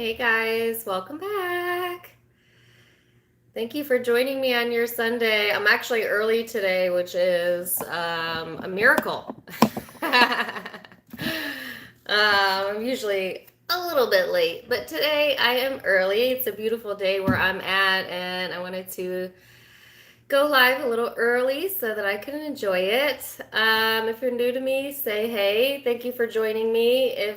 Hey guys, welcome back. Thank you for joining me on your Sunday. I'm actually early today, which is a miracle. I'm usually a little bit late, but today I am early. It's a beautiful day where I'm at, and I wanted to go live a little early so that I can enjoy it. If you're new to me, say hey. Thank you for joining me.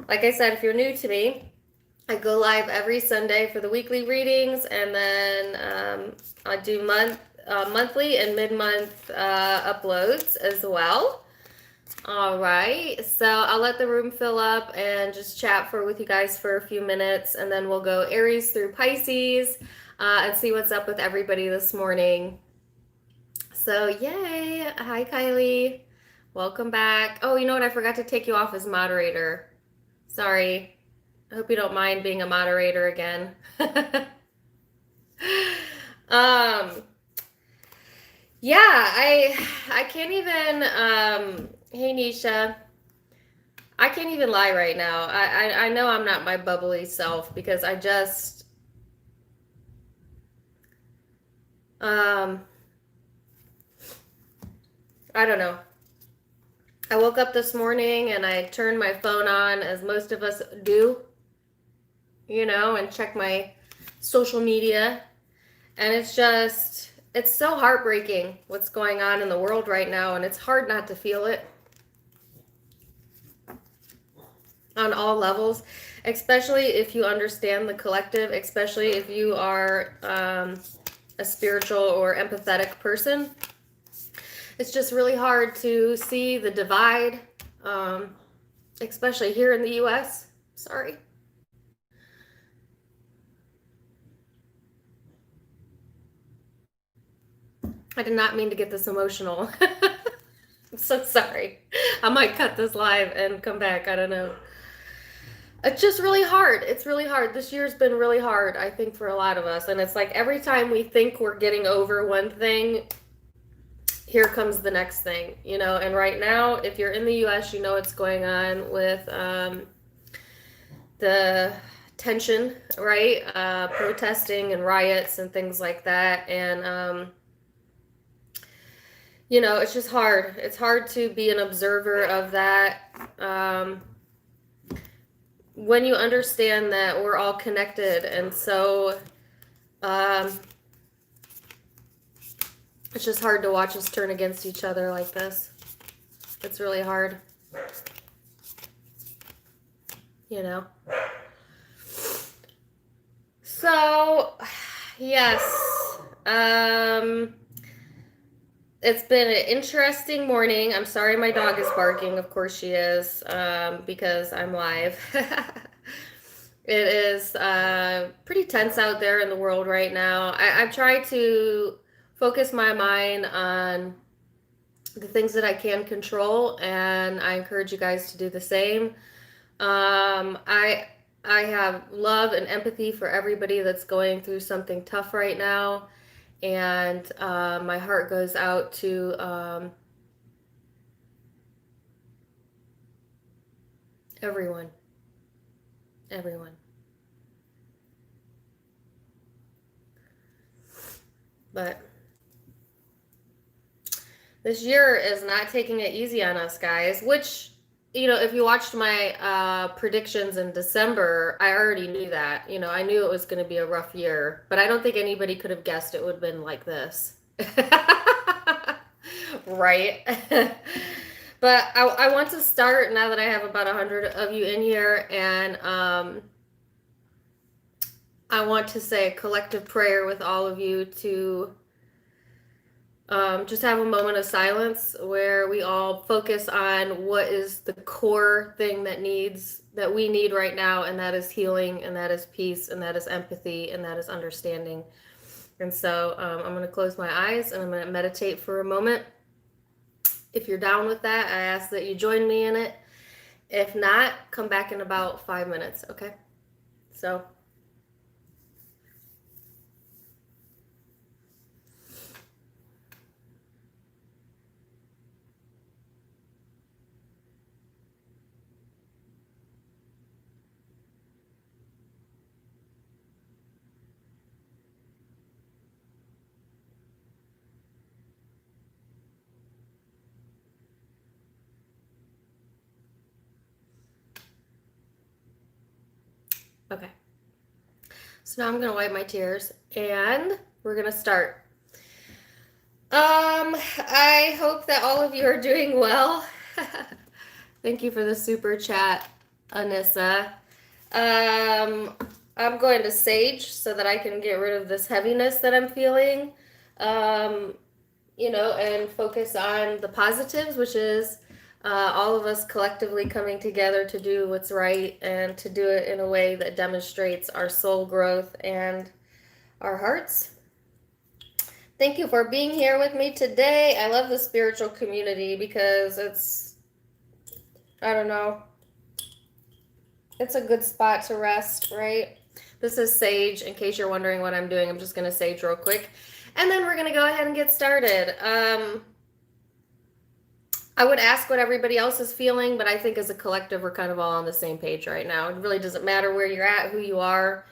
Like I said, if you're new to me, I go live every Sunday for the weekly readings, and then I do monthly and mid-month uploads as well. All right, so I'll let the room fill up and just chat with you guys for a few minutes, and then we'll go Aries through Pisces and see what's up with everybody this morning. So yay! Hi, Kylie. Welcome back. Oh, you know what? I forgot to take you off as moderator. Sorry. I hope you don't mind being a moderator again. Yeah, I can't even hey Nisha. I can't even lie right now. I know I'm not my bubbly self because I just I don't know. I woke up this morning and I turned my phone on, as most of us do, and check my social media. And it's so heartbreaking what's going on in the world right now, and it's hard not to feel it on all levels, especially if you understand the collective, especially if you are a spiritual or empathetic person. It's just really hard to see the divide, especially here in the US. Sorry. I did not mean to get this emotional. I'm so sorry. I might cut this live and come back. I don't know. It's just really hard. It's really hard. This year's been really hard, I think, for a lot of us. And it's like every time we think we're getting over one thing, here comes the next thing, And right now, if you're in the US, you know what's going on with the tension, right? Protesting and riots and things like that. And, it's just hard. It's hard to be an observer of that. When you understand that we're all connected, and so it's just hard to watch us turn against each other like this. It's really hard, So, yes, it's been an interesting morning. I'm sorry my dog is barking. Of course she is, because I'm live. It is pretty tense out there in the world right now. I've tried to focus my mind on the things that I can control, and I encourage you guys to do the same. I have love and empathy for everybody that's going through something tough right now. And my heart goes out to everyone. But this year is not taking it easy on us, guys, which, if you watched my predictions in December, I already knew that. I knew it was going to be a rough year, but I don't think anybody could have guessed it would have been like this. Right? But I want to start now that I have about 100 of you in here, and I want to say a collective prayer with all of you to just have a moment of silence where we all focus on what is the core thing that we need right now, and that is healing, and that is peace, and that is empathy, and that is understanding. And so I'm going to close my eyes and I'm going to meditate for a moment. If you're down with that, I ask that you join me in it. If not, come back in about 5 minutes, okay? So Okay. So now I'm gonna wipe my tears and we're gonna start. I hope that all of you are doing well. Thank you for the super chat, Anissa. I'm going to sage so that I can get rid of this heaviness that I'm feeling. And focus on the positives, which is all of us collectively coming together to do what's right and to do it in a way that demonstrates our soul growth and our hearts. Thank you for being here with me today. I love the spiritual community because it's a good spot to rest, right? This is sage. In case you're wondering what I'm doing, I'm just going to sage real quick. And then we're going to go ahead and get started. I would ask what everybody else is feeling, but I think as a collective, we're kind of all on the same page right now. It really doesn't matter where you're at, who you are,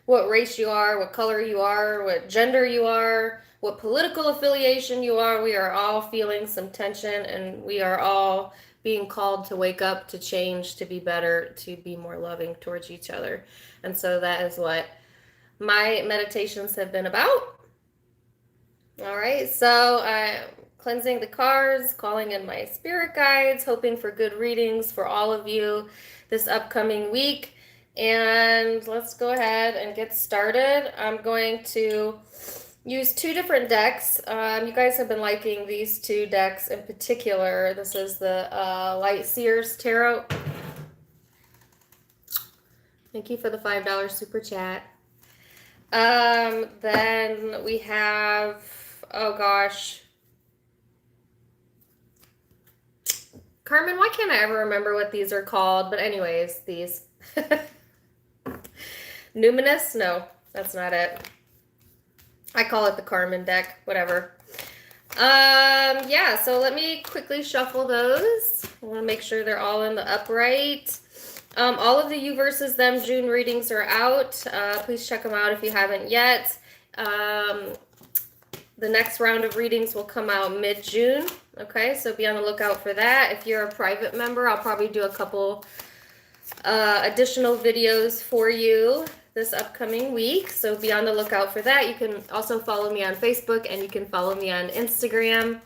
what race you are, what color you are, what gender you are, what political affiliation you are. We are all feeling some tension, and we are all being called to wake up, to change, to be better, to be more loving towards each other. And so that is what my meditations have been about. All right, so I'm cleansing the cards, calling in my spirit guides, hoping for good readings for all of you this upcoming week. And let's go ahead and get started. I'm going to use two different decks. You guys have been liking these two decks in particular. This is the Light Seers Tarot. Thank you for the $5 super chat. Then we have, oh gosh. Carmen, why can't I ever remember what these are called? But anyways, these. Numinous? No, that's not it. I call it the Carmen deck, whatever. So let me quickly shuffle those. I want to make sure they're all in the upright. All of the You versus Them June readings are out. Please check them out if you haven't yet. The next round of readings will come out mid-June. Okay, so be on the lookout for that. If you're a private member, I'll probably do a couple additional videos for you this upcoming week. So be on the lookout for that. You can also follow me on Facebook and you can follow me on Instagram.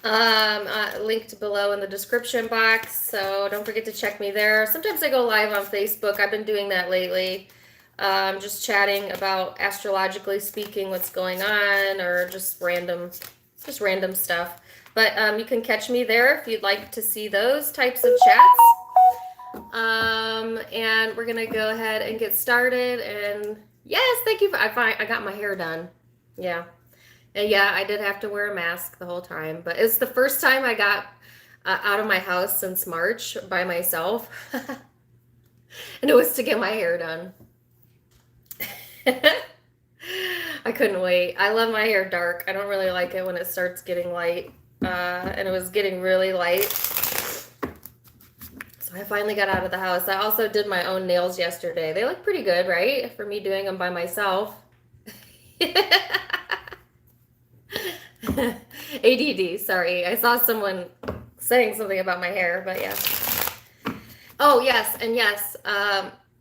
Linked below in the description box. So don't forget to check me there. Sometimes I go live on Facebook. I've been doing that lately. Just chatting about astrologically speaking what's going on, or just random stuff. But you can catch me there if you'd like to see those types of chats. And we're gonna go ahead and get started. And yes, thank you. I got my hair done. Yeah. And yeah, I did have to wear a mask the whole time, but it's the first time I got out of my house since March by myself. And it was to get my hair done. I couldn't wait. I love my hair dark. I don't really like it when it starts getting light. And it was getting really light. So I finally got out of the house. I also did my own nails yesterday. They look pretty good, right? For me doing them by myself. ADD, sorry. I saw someone saying something about my hair, but yeah. Oh, yes, and yes.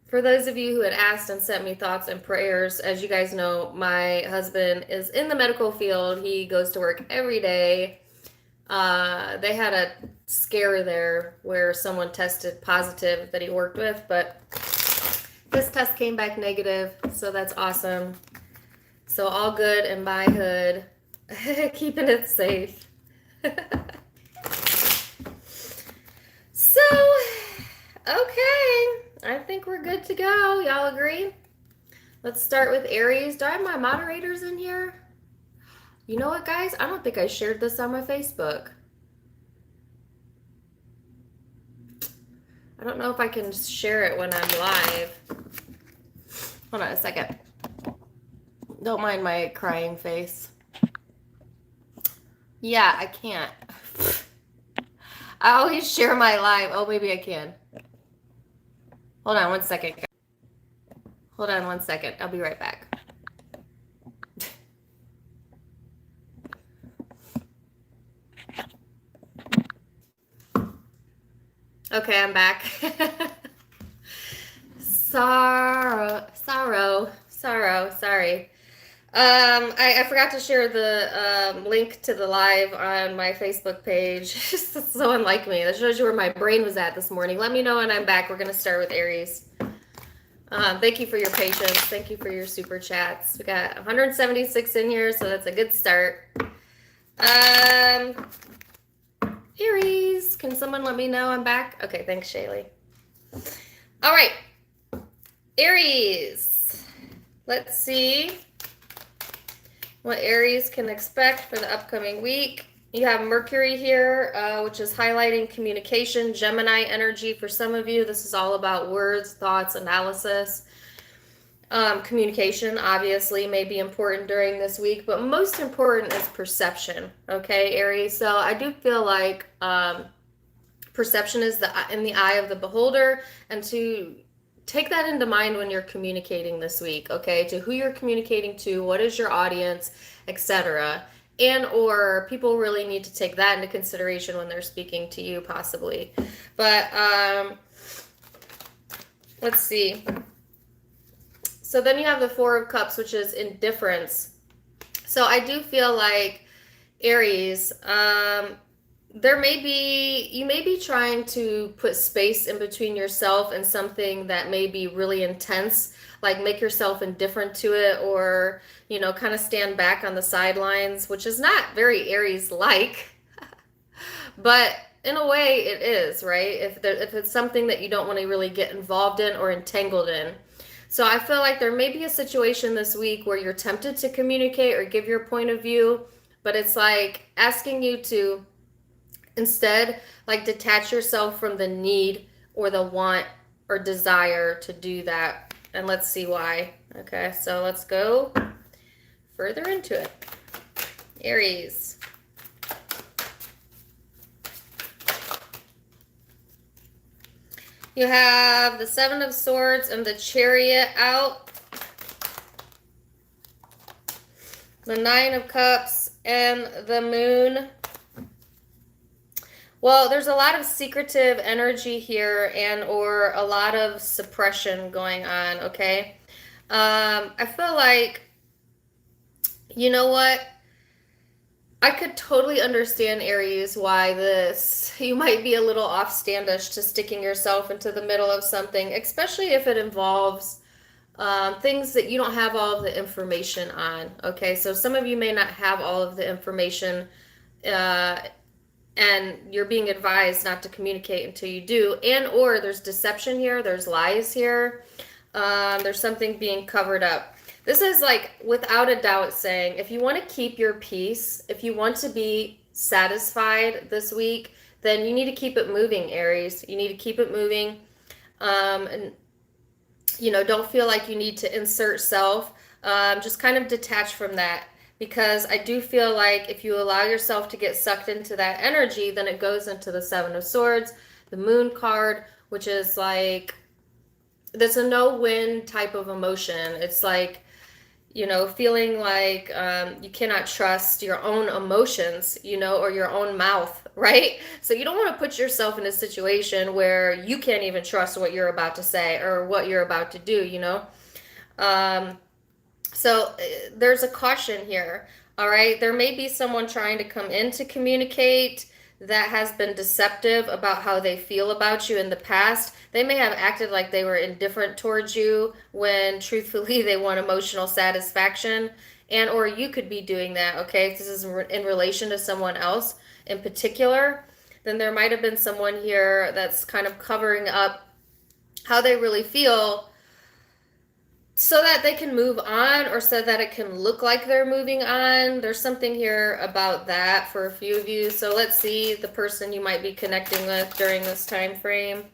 For those of you who had asked and sent me thoughts and prayers, as you guys know, my husband is in the medical field. He goes to work every day. They had a scare there where someone tested positive that he worked with, but this test came back negative, so that's awesome. So all good in my hood. Keeping it safe. So, okay. I think we're good to go. Y'all agree? Let's start with Aries. Do I have my moderators in here? You know what, guys? I don't think I shared this on my Facebook. I don't know if I can share it when I'm live. Hold on a second. Don't mind my crying face. Yeah, I can't. I always share my live. Oh, maybe I can. Hold on one second. Hold on one second. I'll be right back. Okay, I'm back. Sorry. I forgot to share the link to the live on my Facebook page. That's so unlike me. That shows you where my brain was at this morning. Let me know when I'm back. We're going to start with Aries. Thank you for your patience. Thank you for your super chats. We got 176 in here, so that's a good start. Aries, can someone let me know I'm back? Okay, thanks, Shaylee. All right, Aries. Let's see what Aries can expect for the upcoming week. You have Mercury here, which is highlighting communication, Gemini energy. For some of you, this is all about words, thoughts, analysis. Communication, obviously, may be important during this week, but most important is perception, okay, Aries? So I do feel like perception is in the eye of the beholder, and to take that into mind when you're communicating this week, okay, to who you're communicating to, what is your audience, etc. And or people really need to take that into consideration when they're speaking to you, possibly. But let's see. So then you have the Four of Cups, which is indifference. So I do feel like, Aries, you may be trying to put space in between yourself and something that may be really intense, like make yourself indifferent to it, or, you know, kind of stand back on the sidelines, which is not very Aries-like, but in a way it is, right? If it's something that you don't want to really get involved in or entangled in. So I feel like there may be a situation this week where you're tempted to communicate or give your point of view, but it's like asking you to instead like detach yourself from the need or the want or desire to do that. And let's see why. Okay, so let's go further into it. Aries. You have the Seven of Swords and the Chariot out. The Nine of Cups and the Moon. Well, there's a lot of secretive energy here and or a lot of suppression going on, okay? I feel like, you know what? I could totally understand, Aries, why you might be a little off-standish to sticking yourself into the middle of something, especially if it involves things that you don't have all of the information on, okay? So some of you may not have all of the information, and you're being advised not to communicate until you do, and or there's deception here, there's lies here, there's something being covered up. This is like without a doubt saying if you want to keep your peace, if you want to be satisfied this week, then you need to keep it moving, Aries. You need to keep it moving. And, you know, don't feel like you need to insert self. Just kind of detach from that, because I do feel like if you allow yourself to get sucked into that energy, then it goes into the Seven of Swords, the Moon card, which is like, that's a no-win type of emotion. It's like, you know, feeling like you cannot trust your own emotions, you know, or your own mouth, right? So you don't want to put yourself in a situation where you can't even trust what you're about to say or what you're about to do, you know? So there's a caution here, all right? There may be someone trying to come in to communicate that has been deceptive about how they feel about you in the past. They may have acted like they were indifferent towards you when truthfully they want emotional satisfaction, and or you could be doing that, okay? If this is in relation to someone else in particular, then there might have been someone here that's kind of covering up how they really feel so that they can move on, or so that it can look like they're moving on. There's something here about that for a few of you. So let's see the person you might be connecting with during this time frame.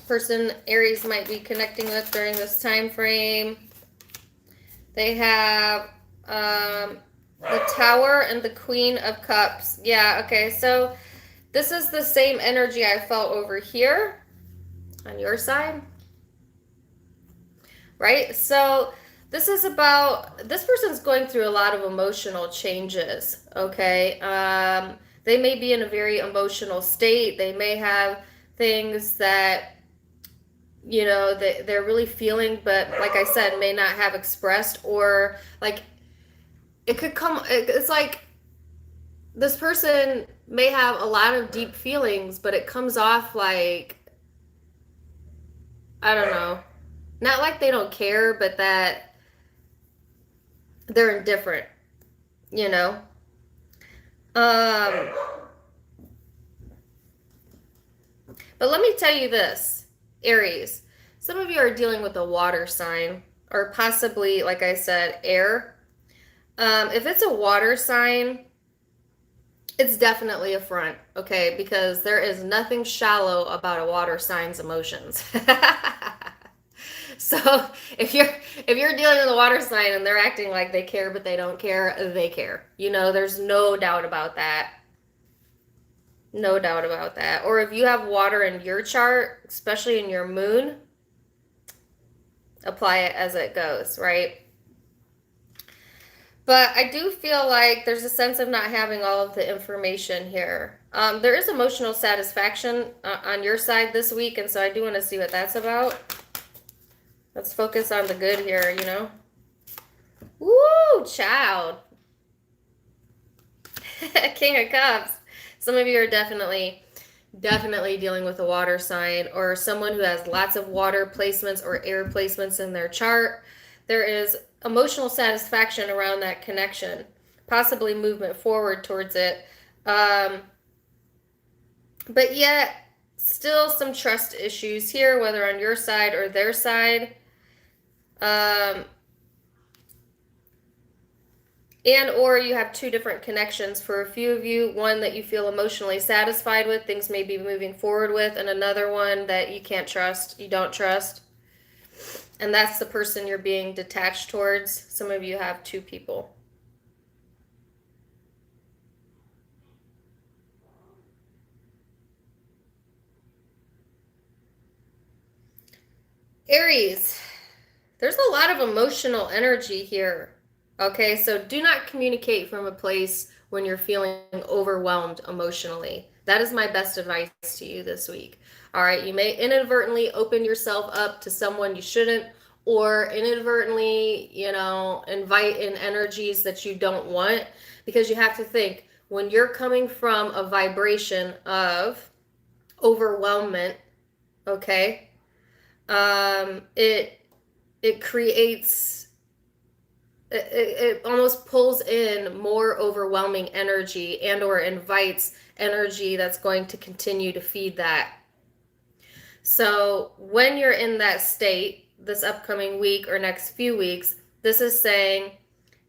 Person Aries might be connecting with during this time frame. They have the Tower and the Queen of Cups. Yeah, okay, so this is the same energy I felt over here on your side, right? So This is about, this person's going through a lot of emotional changes, okay? They may be in a very emotional state. They may have things that, you know, they're really feeling, but like I said, may not have expressed, or like it could come, it's like this person may have a lot of deep feelings, but it comes off like, I don't know, not like they don't care, but that they're indifferent, you know? But let me tell you this, Aries. Some of you are dealing with a water sign, or possibly, like I said, air. If it's a water sign, it's definitely a front, okay? Because there is nothing shallow about a water sign's emotions. So if you're dealing with a water sign and they're acting like they care but they don't care, they care. You know, there's no doubt about that. No doubt about that. Or if you have water in your chart, especially in your moon, apply it as it goes, right? But I do feel like there's a sense of not having all of the information here. There is emotional satisfaction on your side this week, and so I do want to see what that's about. Let's focus on the good here, you know? Woo, child. King of Cups. Some of you are definitely dealing with a water sign, or someone who has lots of water placements or air placements in their chart. There is emotional satisfaction around that connection, possibly movement forward towards it. But yet, still some trust issues here, whether on your side or their side. And or you have two different connections for a few of you. One that you feel emotionally satisfied with, things may be moving forward with, and another one that you can't trust, you don't trust. And that's the person you're being detached towards. Some of you have two people. Aries, there's a lot of emotional energy here. Okay, so do not communicate from a place when you're feeling overwhelmed emotionally. That is my best advice to you this week. All right, you may inadvertently open yourself up to someone you shouldn't, or inadvertently, you know, invite in energies that you don't want, because you have to think, when you're coming from a vibration of overwhelmment, okay, it creates, it almost pulls in more overwhelming energy and or invites energy that's going to continue to feed that. So when you're in that state this upcoming week or next few weeks, this is saying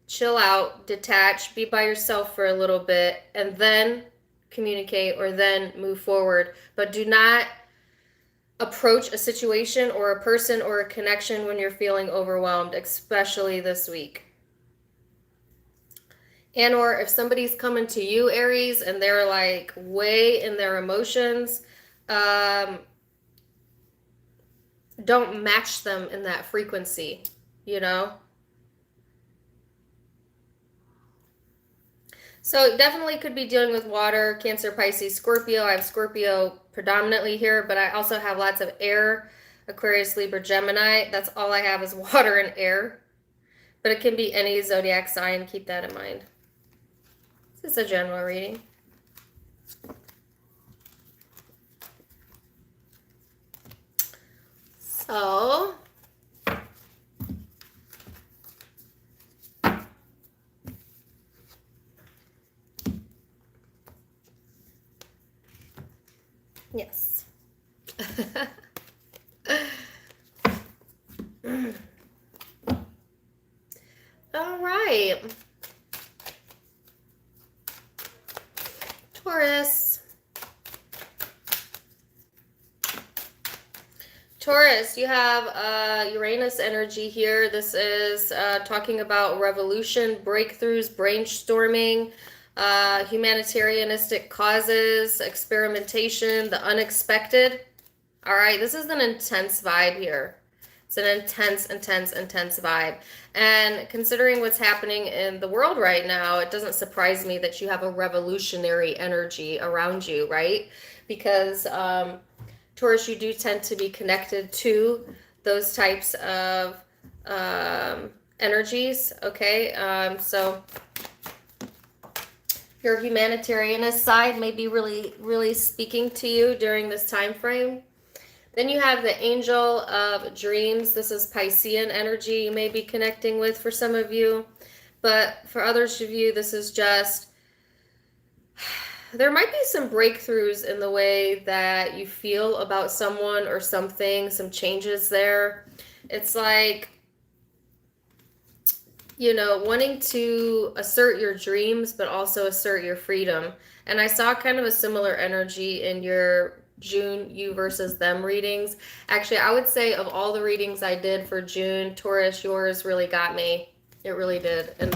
chill out, detach, be by yourself for a little bit, and then communicate or then move forward. But do not approach a situation or a person or a connection when you're feeling overwhelmed, especially this week. And or if somebody's coming to you, Aries, and they're like way in their emotions, don't match them in that frequency, you know? So definitely could be dealing with water, Cancer, Pisces, Scorpio. I have Scorpio predominantly here, but I also have lots of air, Aquarius, Libra, Gemini. That's all I have is water and air. But it can be any zodiac sign. Keep that in mind. This is a general reading. So, yes. All right. Taurus. Taurus, you have Uranus energy here. This is talking about revolution, breakthroughs, brainstorming, humanitarianistic causes, experimentation, the unexpected. All right, this is an intense vibe here. It's an intense, intense, intense vibe. And considering what's happening in the world right now, it doesn't surprise me that you have a revolutionary energy around you, right? Because Taurus, you do tend to be connected to those types of energies, okay? So your humanitarianist side may be really, really speaking to you during this time frame. Then you have the angel of dreams. This is Piscean energy you may be connecting with for some of you. But for others of you, this is just, there might be some breakthroughs in the way that you feel about someone or something, some changes there. It's like, you know, wanting to assert your dreams, but also assert your freedom. And I saw kind of a similar energy in your June you versus them readings. Actually, I would say of all the readings I did for June, Taurus, yours really got me. It really did. And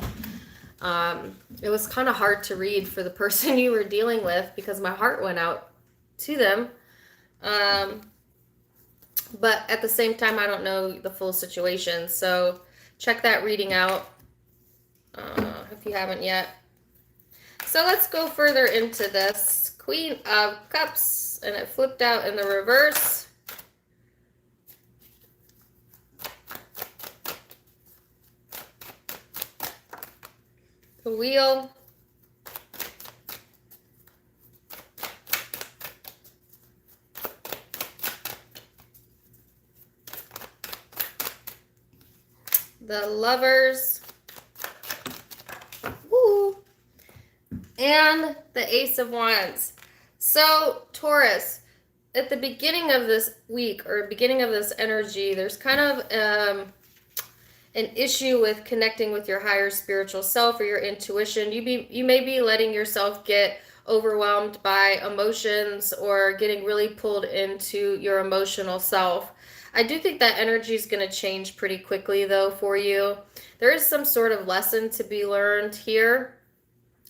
it was kind of hard to read for the person you were dealing with because my heart went out to them. But at the same time, I don't know the full situation. So check that reading out if you haven't yet. So let's go further into this. Queen of Cups, and it flipped out in the reverse. The Wheel. The Lovers. Woo. And the Ace of Wands. So, Taurus, at the beginning of this week or beginning of this energy, there's kind of an issue with connecting with your higher spiritual self or your intuition. You may be letting yourself get overwhelmed by emotions or getting really pulled into your emotional self. I do think that energy is going to change pretty quickly, though, for you. There is some sort of lesson to be learned here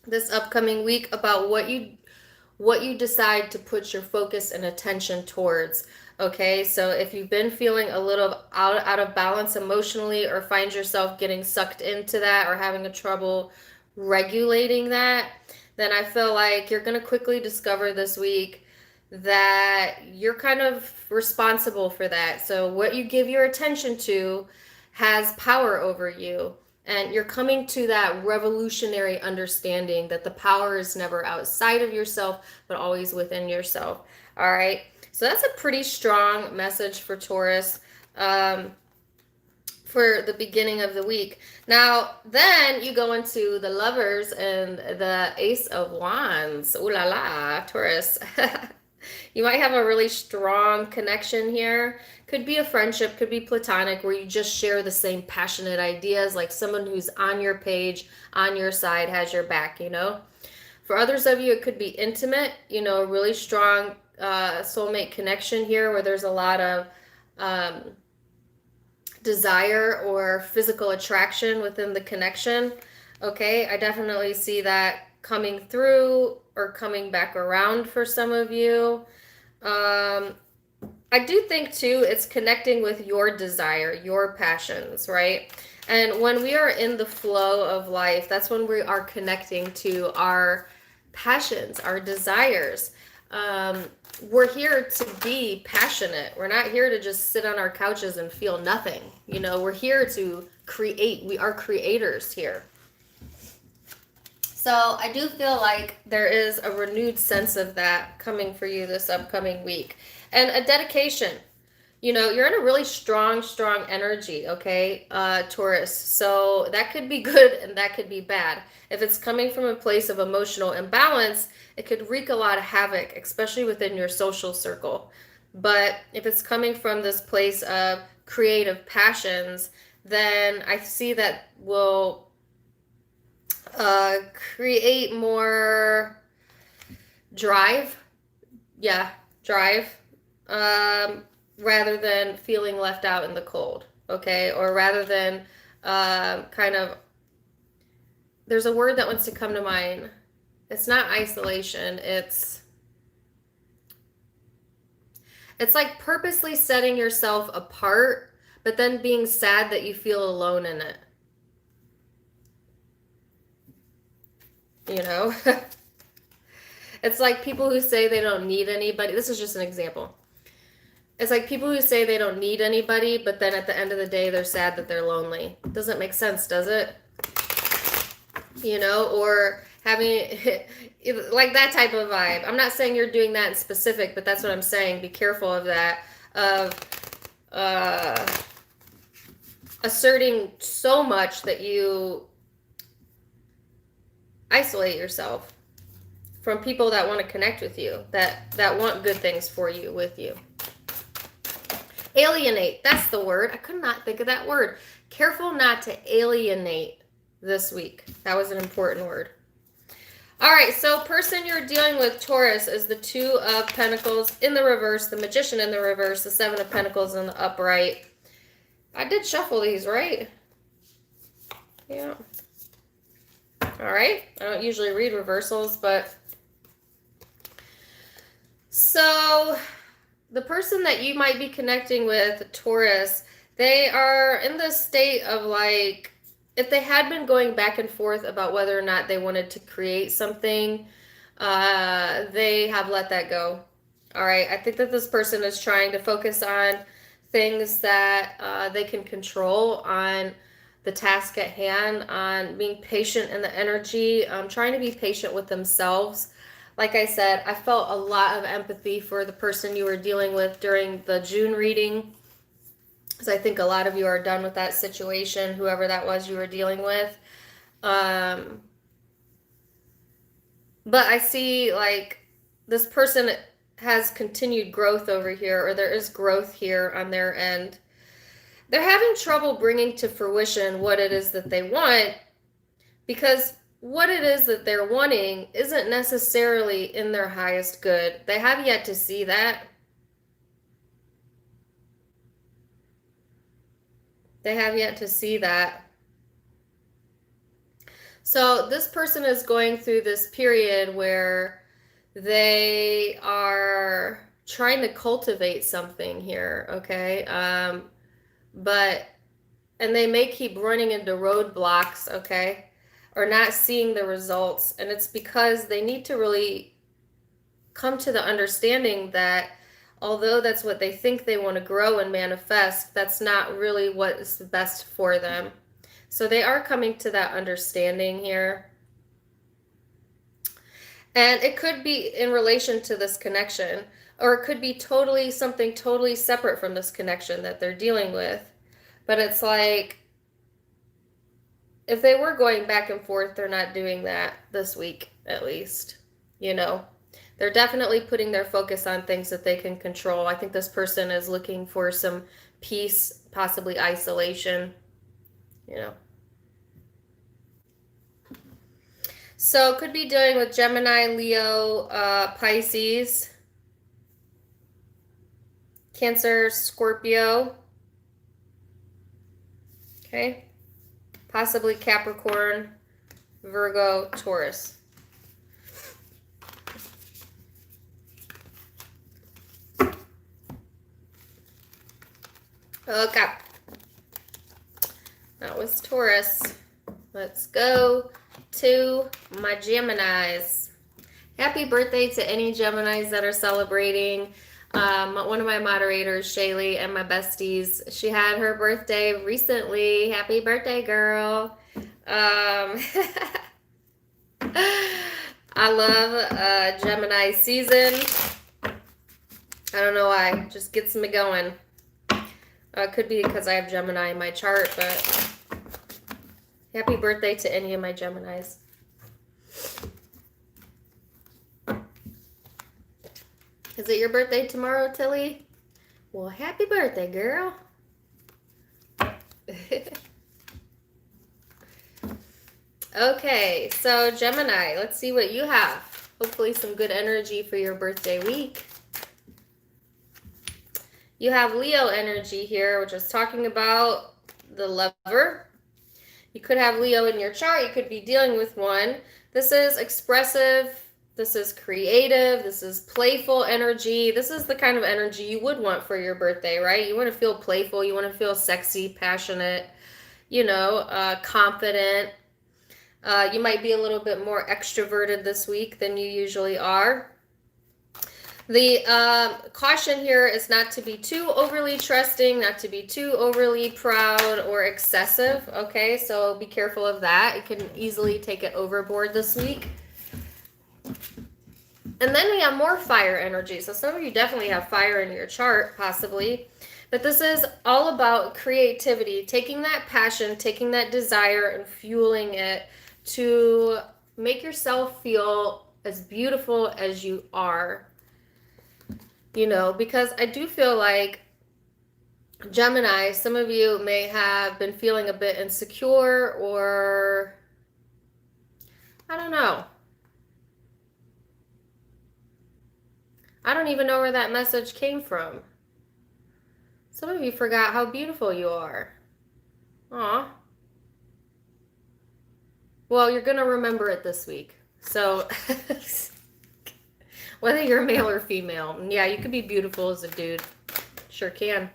this upcoming week about what you decide to put your focus and attention towards. Okay, so if you've been feeling a little out of balance emotionally or find yourself getting sucked into that or having a trouble regulating that, then I feel like you're going to quickly discover this week that you're kind of responsible for that. So what you give your attention to has power over you. And you're coming to that revolutionary understanding that the power is never outside of yourself, but always within yourself. All right. So that's a pretty strong message for Taurus for the beginning of the week. Now, then you go into the Lovers and the Ace of Wands. Ooh la la, Taurus. You might have a really strong connection here. Could be a friendship, could be platonic, where you just share the same passionate ideas, like someone who's on your page, on your side, has your back, you know. For others of you, it could be intimate, you know, a really strong soulmate connection here where there's a lot of desire or physical attraction within the connection. Okay, I definitely see that coming through or coming back around for some of you. I do think too, it's connecting with your desire, your passions, right? And when we are in the flow of life, that's when we are connecting to our passions, our desires. We're here to be passionate. We're not here to just sit on our couches and feel nothing. You know, we're here to create. We are creators here. So I do feel like there is a renewed sense of that coming for you this upcoming week. And a dedication. You know, you're in a really strong energy, okay, Taurus. So that could be good and that could be bad. If it's coming from a place of emotional imbalance, it could wreak a lot of havoc, especially within your social circle. But if it's coming from this place of creative passions, then I see that will create more drive. Yeah, drive. Rather than feeling left out in the cold, okay? Or rather than kind of, there's a word that wants to come to mind. It's not isolation. It's like purposely setting yourself apart, but then being sad that you feel alone in it. You know? It's like people who say they don't need anybody. This is just an example. It's like people who say they don't need anybody, but then at the end of the day, they're sad that they're lonely. Doesn't make sense, does it? You know, or having like that type of vibe. I'm not saying you're doing that in specific, but that's what I'm saying. Be careful of that, of asserting so much that you isolate yourself from people that want to connect with you, that want good things for you, with you. Alienate, that's the word. I could not think of that word. Careful not to alienate this week. That was an important word. All right, so person you're dealing with, Taurus, is the Two of Pentacles in the reverse, the Magician in the reverse, the Seven of Pentacles in the upright. I did shuffle these, right? Yeah. All right. I don't usually read reversals, but... So, the person that you might be connecting with, Taurus, they are in this state of like, if they had been going back and forth about whether or not they wanted to create something, they have let that go. All right. I think that this person is trying to focus on things that they can control, on the task at hand, on being patient in the energy, trying to be patient with themselves. Like I said, I felt a lot of empathy for the person you were dealing with during the June reading, because I think a lot of you are done with that situation, whoever that was you were dealing with. But I see like this person has continued growth over here, or there is growth here on their end. They're having trouble bringing to fruition what it is that they want, because what it is that they're wanting isn't necessarily in their highest good. They have yet to see that. They have yet to see that. So this person is going through this period where they are trying to cultivate something here, okay? And they may keep running into roadblocks, okay? Or not seeing the results. And it's because they need to really come to the understanding that although that's what they think they want to grow and manifest, that's not really what is the best for them. So they are coming to that understanding here. And it could be in relation to this connection, or it could be totally something totally separate from this connection that they're dealing with. But it's like, if they were going back and forth, they're not doing that this week, at least. You know, they're definitely putting their focus on things that they can control. I think this person is looking for some peace, possibly isolation, you know. So could be dealing with Gemini, Leo, Pisces, Cancer, Scorpio. Okay. Possibly Capricorn, Virgo, Taurus. Okay. That was Taurus. Let's go to my Geminis. Happy birthday to any Geminis that are celebrating. One of my moderators, Shaylee, and my besties, she had her birthday recently. Happy birthday, girl. I love Gemini season. I don't know why. It just gets me going. Could be because I have Gemini in my chart, but happy birthday to any of my Geminis. Is it your birthday tomorrow, Tilly? Well, happy birthday, girl. Okay, so Gemini, let's see what you have. Hopefully some good energy for your birthday week. You have Leo energy here, which is talking about the lover. You could have Leo in your chart. You could be dealing with one. This is expressive This is creative. This is playful energy. This is the kind of energy you would want for your birthday, right? You want to feel playful. You want to feel sexy, passionate, confident. You might be a little bit more extroverted this week than you usually are. The caution here is not to be too overly trusting, not to be too overly proud or excessive, okay? So be careful of that. You can easily take it overboard this week. And then we have more fire energy. So some of you definitely have fire in your chart, possibly. But this is all about creativity, taking that passion, taking that desire and fueling it to make yourself feel as beautiful as you are. Because I do feel like Gemini, some of you may have been feeling a bit insecure, or I don't know. I don't even know where that message came from. Some of you forgot how beautiful you are. Aw. Well, you're going to remember it this week. So, whether you're male or female, yeah, you could be beautiful as a dude. Sure can.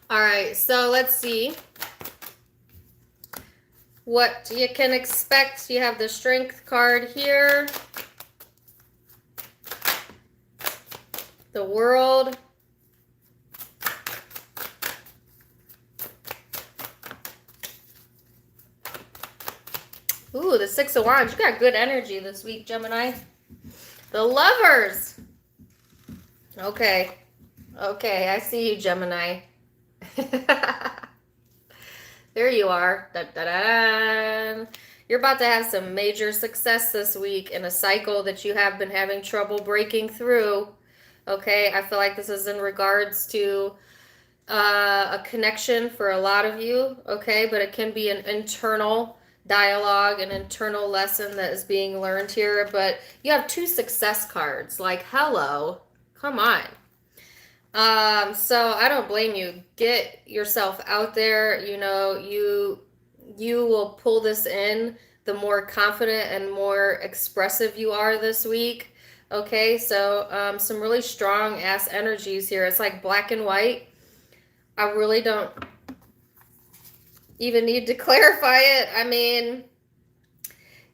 All right, so let's see what you can expect. You have the Strength card here. The World. Ooh, the Six of Wands. You got good energy this week, Gemini. The Lovers. Okay. Okay, I see you, Gemini. There you are. Da, da, da. You're about to have some major success this week in a cycle that you have been having trouble breaking through. Okay, I feel like this is in regards to a connection for a lot of you. Okay, but it can be an internal dialogue, an internal lesson that is being learned here. But you have two success cards. Like, hello, come on. So I don't blame you. Get yourself out there. You will pull this in the more confident and more expressive you are this week. Okay, so some really strong ass energies here. It's like black and white. I really don't even need to clarify it. I mean,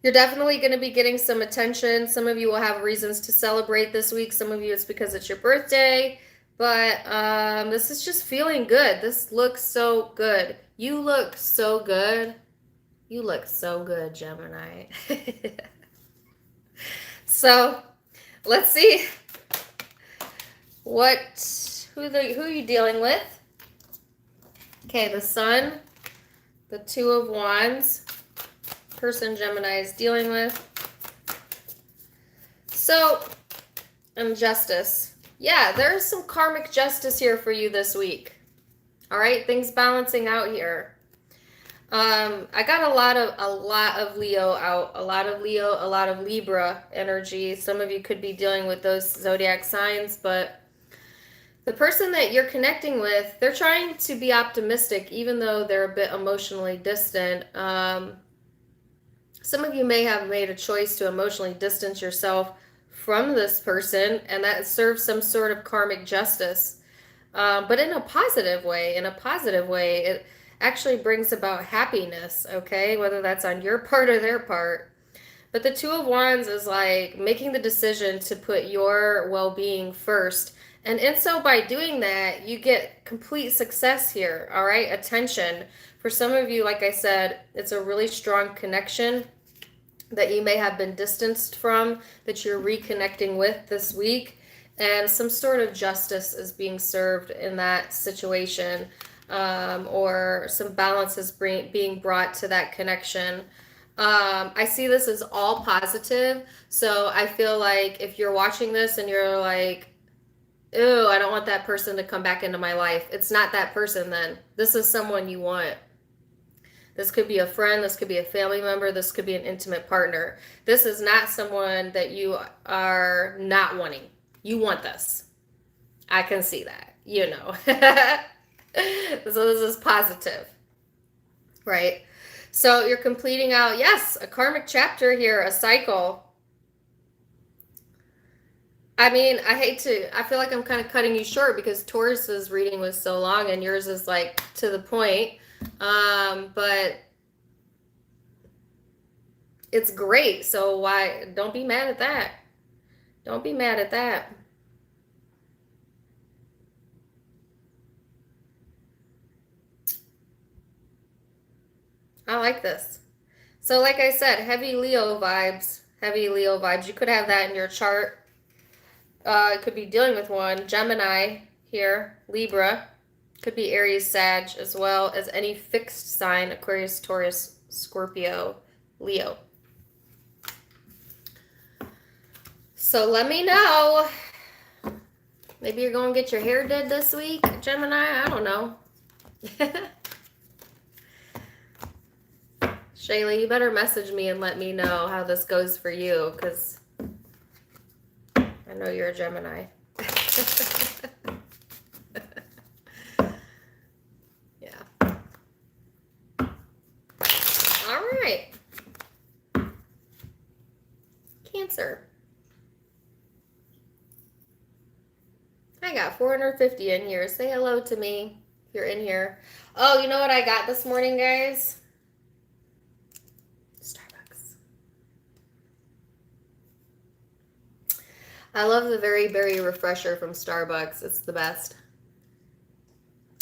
you're definitely going to be getting some attention. Some of you will have reasons to celebrate this week. Some of you, it's because it's your birthday. But this is just feeling good. This looks so good. You look so good. You look so good, Gemini. So, let's see who are you dealing with? Okay, the Sun, the Two of Wands, person Gemini is dealing with. So, and Justice. Yeah, there's some karmic justice here for you this week. All right, things balancing out here. I got a lot of Leo out, a lot of Leo, a lot of Libra energy. Some of you could be dealing with those zodiac signs, but the person that you're connecting with, they're trying to be optimistic, even though they're a bit emotionally distant. Some of you may have made a choice to emotionally distance yourself from this person, and that serves some sort of karmic justice, but in a positive way. It actually brings about happiness, okay, whether that's on your part or their part. But the Two of Wands is like making the decision to put your well-being first, and so by doing that, you get complete success here. All right, attention. For some of you, like I said, it's a really strong connection that you may have been distanced from, that you're reconnecting with this week, and some sort of justice is being served in that situation, or some balance is being brought to that connection. I see this as all positive, so I feel like if you're watching this and you're like, ew, I don't want that person to come back into my life, it's not that person then. This is someone you want. This could be a friend, this could be a family member, this could be an intimate partner. This is not someone that you are not wanting. You want this. I can see that, So this is positive, right? So you're completing out, yes, a karmic chapter here, a cycle. I mean, I feel like I'm kind of cutting you short because Taurus's reading was so long and yours is like to the point. But it's great. So why, don't be mad at that. Don't be mad at that. I like this. So like I said, heavy Leo vibes. Heavy Leo vibes. You could have that in your chart. It could be dealing with one. Gemini here. Libra. Could be Aries, Sag, as well as any fixed sign. Aquarius, Taurus, Scorpio, Leo. So let me know. Maybe you're going to get your hair did this week, Gemini. I don't know. Shayla, you better message me and let me know how this goes for you, because I know you're a Gemini. Yeah. All right. Cancer. I got 450 in here. Say hello to me if you're in here. Oh, you know what I got this morning, guys? Starbucks. I love the Very Berry Refresher from Starbucks. It's the best.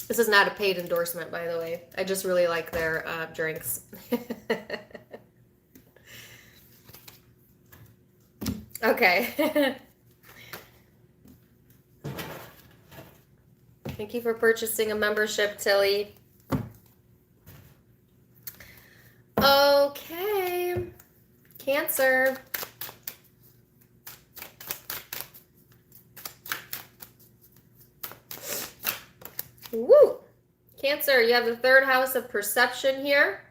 This is not a paid endorsement, by the way. I just really like their drinks. Okay. Thank you for purchasing a membership, Tilly. Okay. Cancer. Woo! Cancer, you have the third house of perception here.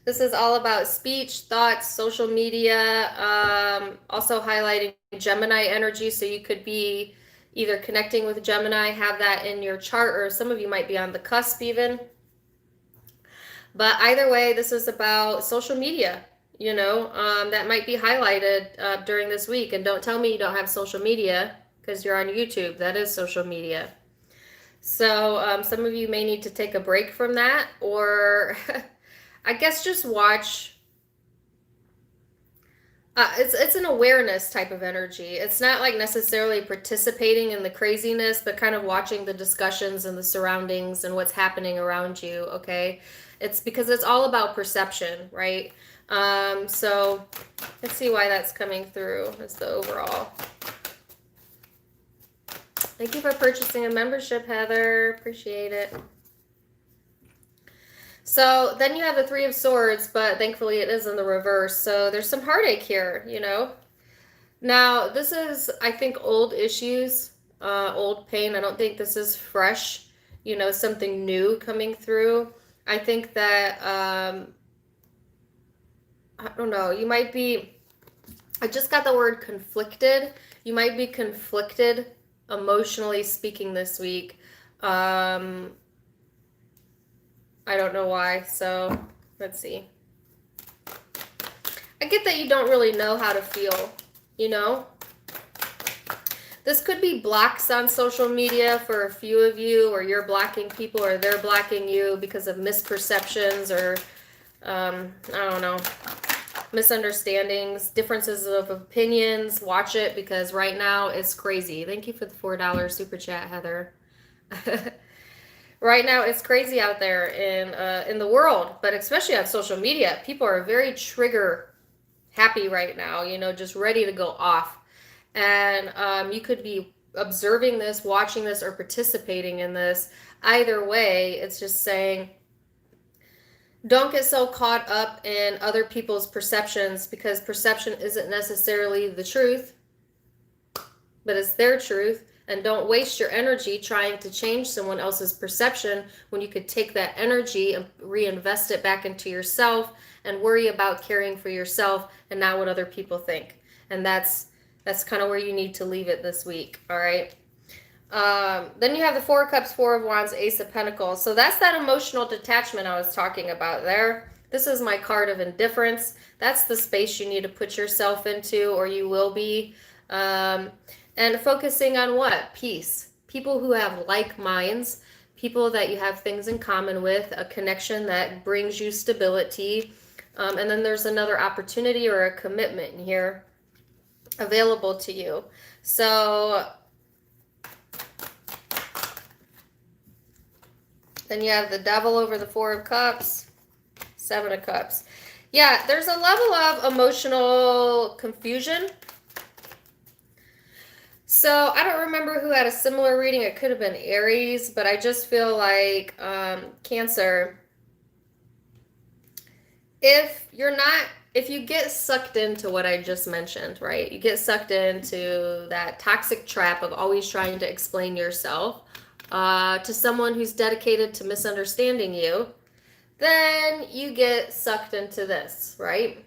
This is all about speech, thoughts, social media, also highlighting Gemini energy. So you could be either connecting with Gemini, have that in your chart, or some of you might be on the cusp even. But either way, this is about social media, you know, that might be highlighted during this week. And don't tell me you don't have social media because you're on YouTube. That is social media. So some of you may need to take a break from that, or I guess just watch. It's an awareness type of energy. It's not like necessarily participating in the craziness, but kind of watching the discussions and the surroundings and what's happening around you, okay? It's because it's all about perception, right? So let's see why that's coming through as the overall. Thank you for purchasing a membership, Heather. Appreciate it. So then you have the Three of Swords, but thankfully it is in the reverse. So there's some heartache here, you know. Now, this is, I think, old issues, old pain. I don't think this is fresh, you know, something new coming through. I think that, I don't know, you might be, I just got the word conflicted. You might be conflicted emotionally speaking this week. I don't know why, so let's see. I get that you don't really know how to feel, you know? This could be blocks on social media for a few of you, or you're blocking people, or they're blocking you because of misperceptions, or, I don't know, misunderstandings, differences of opinions. Watch it, because right now it's crazy. Thank you for the $4 super chat, Heather. Right now it's crazy out there in the world, but especially on social media. People are very trigger happy right now, you know, just ready to go off. And you could be observing this, watching this, or participating in this. Either way, it's just saying, don't get so caught up in other people's perceptions, because perception isn't necessarily the truth, but it's their truth. And don't waste your energy trying to change someone else's perception when you could take that energy and reinvest it back into yourself and worry about caring for yourself and not what other people think. And that's kind of where you need to leave it this week, all right? Then you have the Four of Cups, Four of Wands, Ace of Pentacles. So that's that emotional detachment I was talking about there. This is my card of indifference. That's the space you need to put yourself into, or you will be. And focusing on what? Peace. People who have like minds, people that you have things in common with, a connection that brings you stability. And then there's another opportunity or a commitment here available to you. So then you have the Devil over the Four of Cups, Seven of Cups. Yeah, there's a level of emotional confusion. So I don't remember who had a similar reading. It could have been Aries, but I just feel like Cancer, if you get sucked into what I just mentioned, right? You get sucked into that toxic trap of always trying to explain yourself to someone who's dedicated to misunderstanding you, then you get sucked into this, right?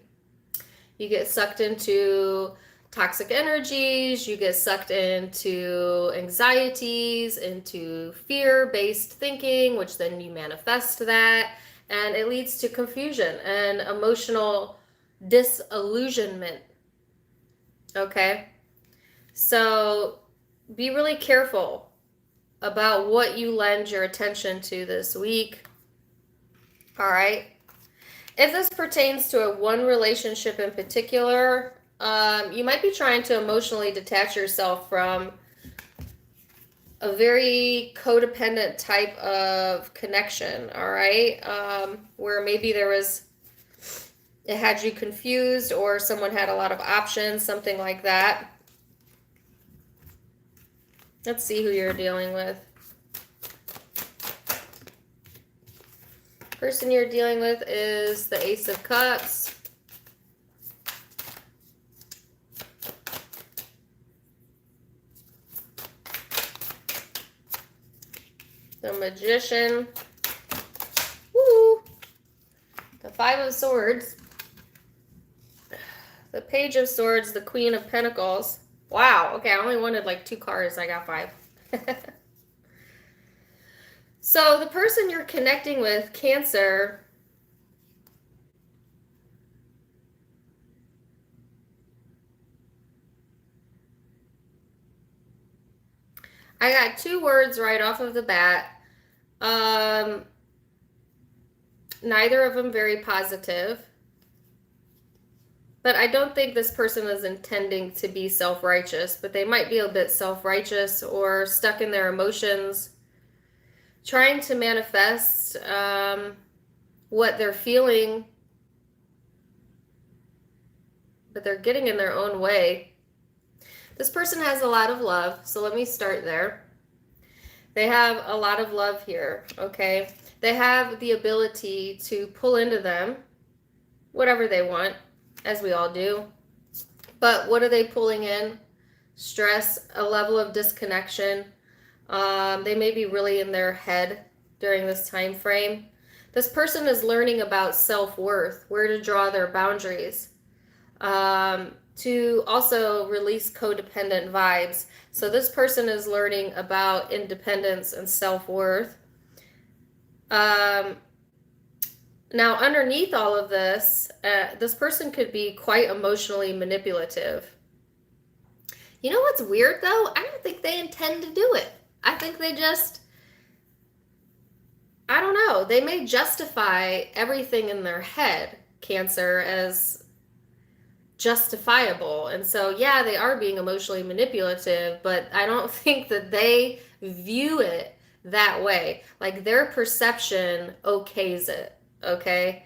You get sucked into toxic energies, you get sucked into anxieties, into fear-based thinking, which then you manifest that, and it leads to confusion and emotional disillusionment. Okay? So be really careful about what you lend your attention to this week. All right? If this pertains to one relationship in particular, you might be trying to emotionally detach yourself from a very codependent type of connection, all right? Where maybe it had you confused, or someone had a lot of options, something like that. Let's see who you're dealing with. Person you're dealing with is the Ace of Cups. The Magician. Woo! The Five of Swords. The Page of Swords, the Queen of Pentacles. Wow, okay, I only wanted like 2 cards. I got 5. So the person you're connecting with, Cancer, I got 2 words right off of the bat. Neither of them very positive. But I don't think this person is intending to be self-righteous, but they might be a bit self-righteous or stuck in their emotions, trying to manifest what they're feeling, but they're getting in their own way. This person has a lot of love, so let me start there. They have a lot of love here, okay? They have the ability to pull into them whatever they want, as we all do. But what are they pulling in? Stress, a level of disconnection. They may be really in their head during this time frame. This person is learning about self-worth, where to draw their boundaries, to also release codependent vibes. So this person is learning about independence and self-worth. Now, underneath all of this, this person could be quite emotionally manipulative. You know what's weird, though? I don't think they intend to do it. I think they just, I don't know, they may justify everything in their head, Cancer, as justifiable. And so, yeah, they are being emotionally manipulative, but I don't think that they view it that way. Like, their perception okays it, okay?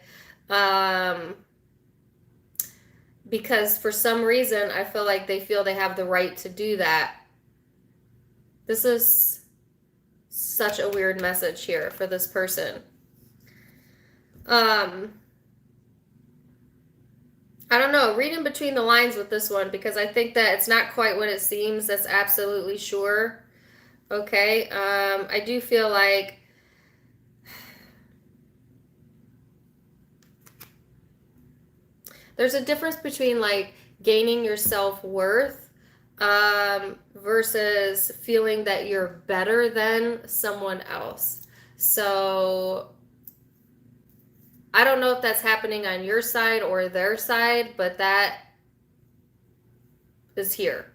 Because for some reason, I feel like they feel they have the right to do that. This is such a weird message here for this person. I don't know, read in between the lines with this one, because I think that it's not quite what it seems. That's absolutely sure. Okay, I do feel like there's a difference between like gaining your self-worth versus feeling that you're better than someone else. So I don't know if that's happening on your side or their side, but that is here.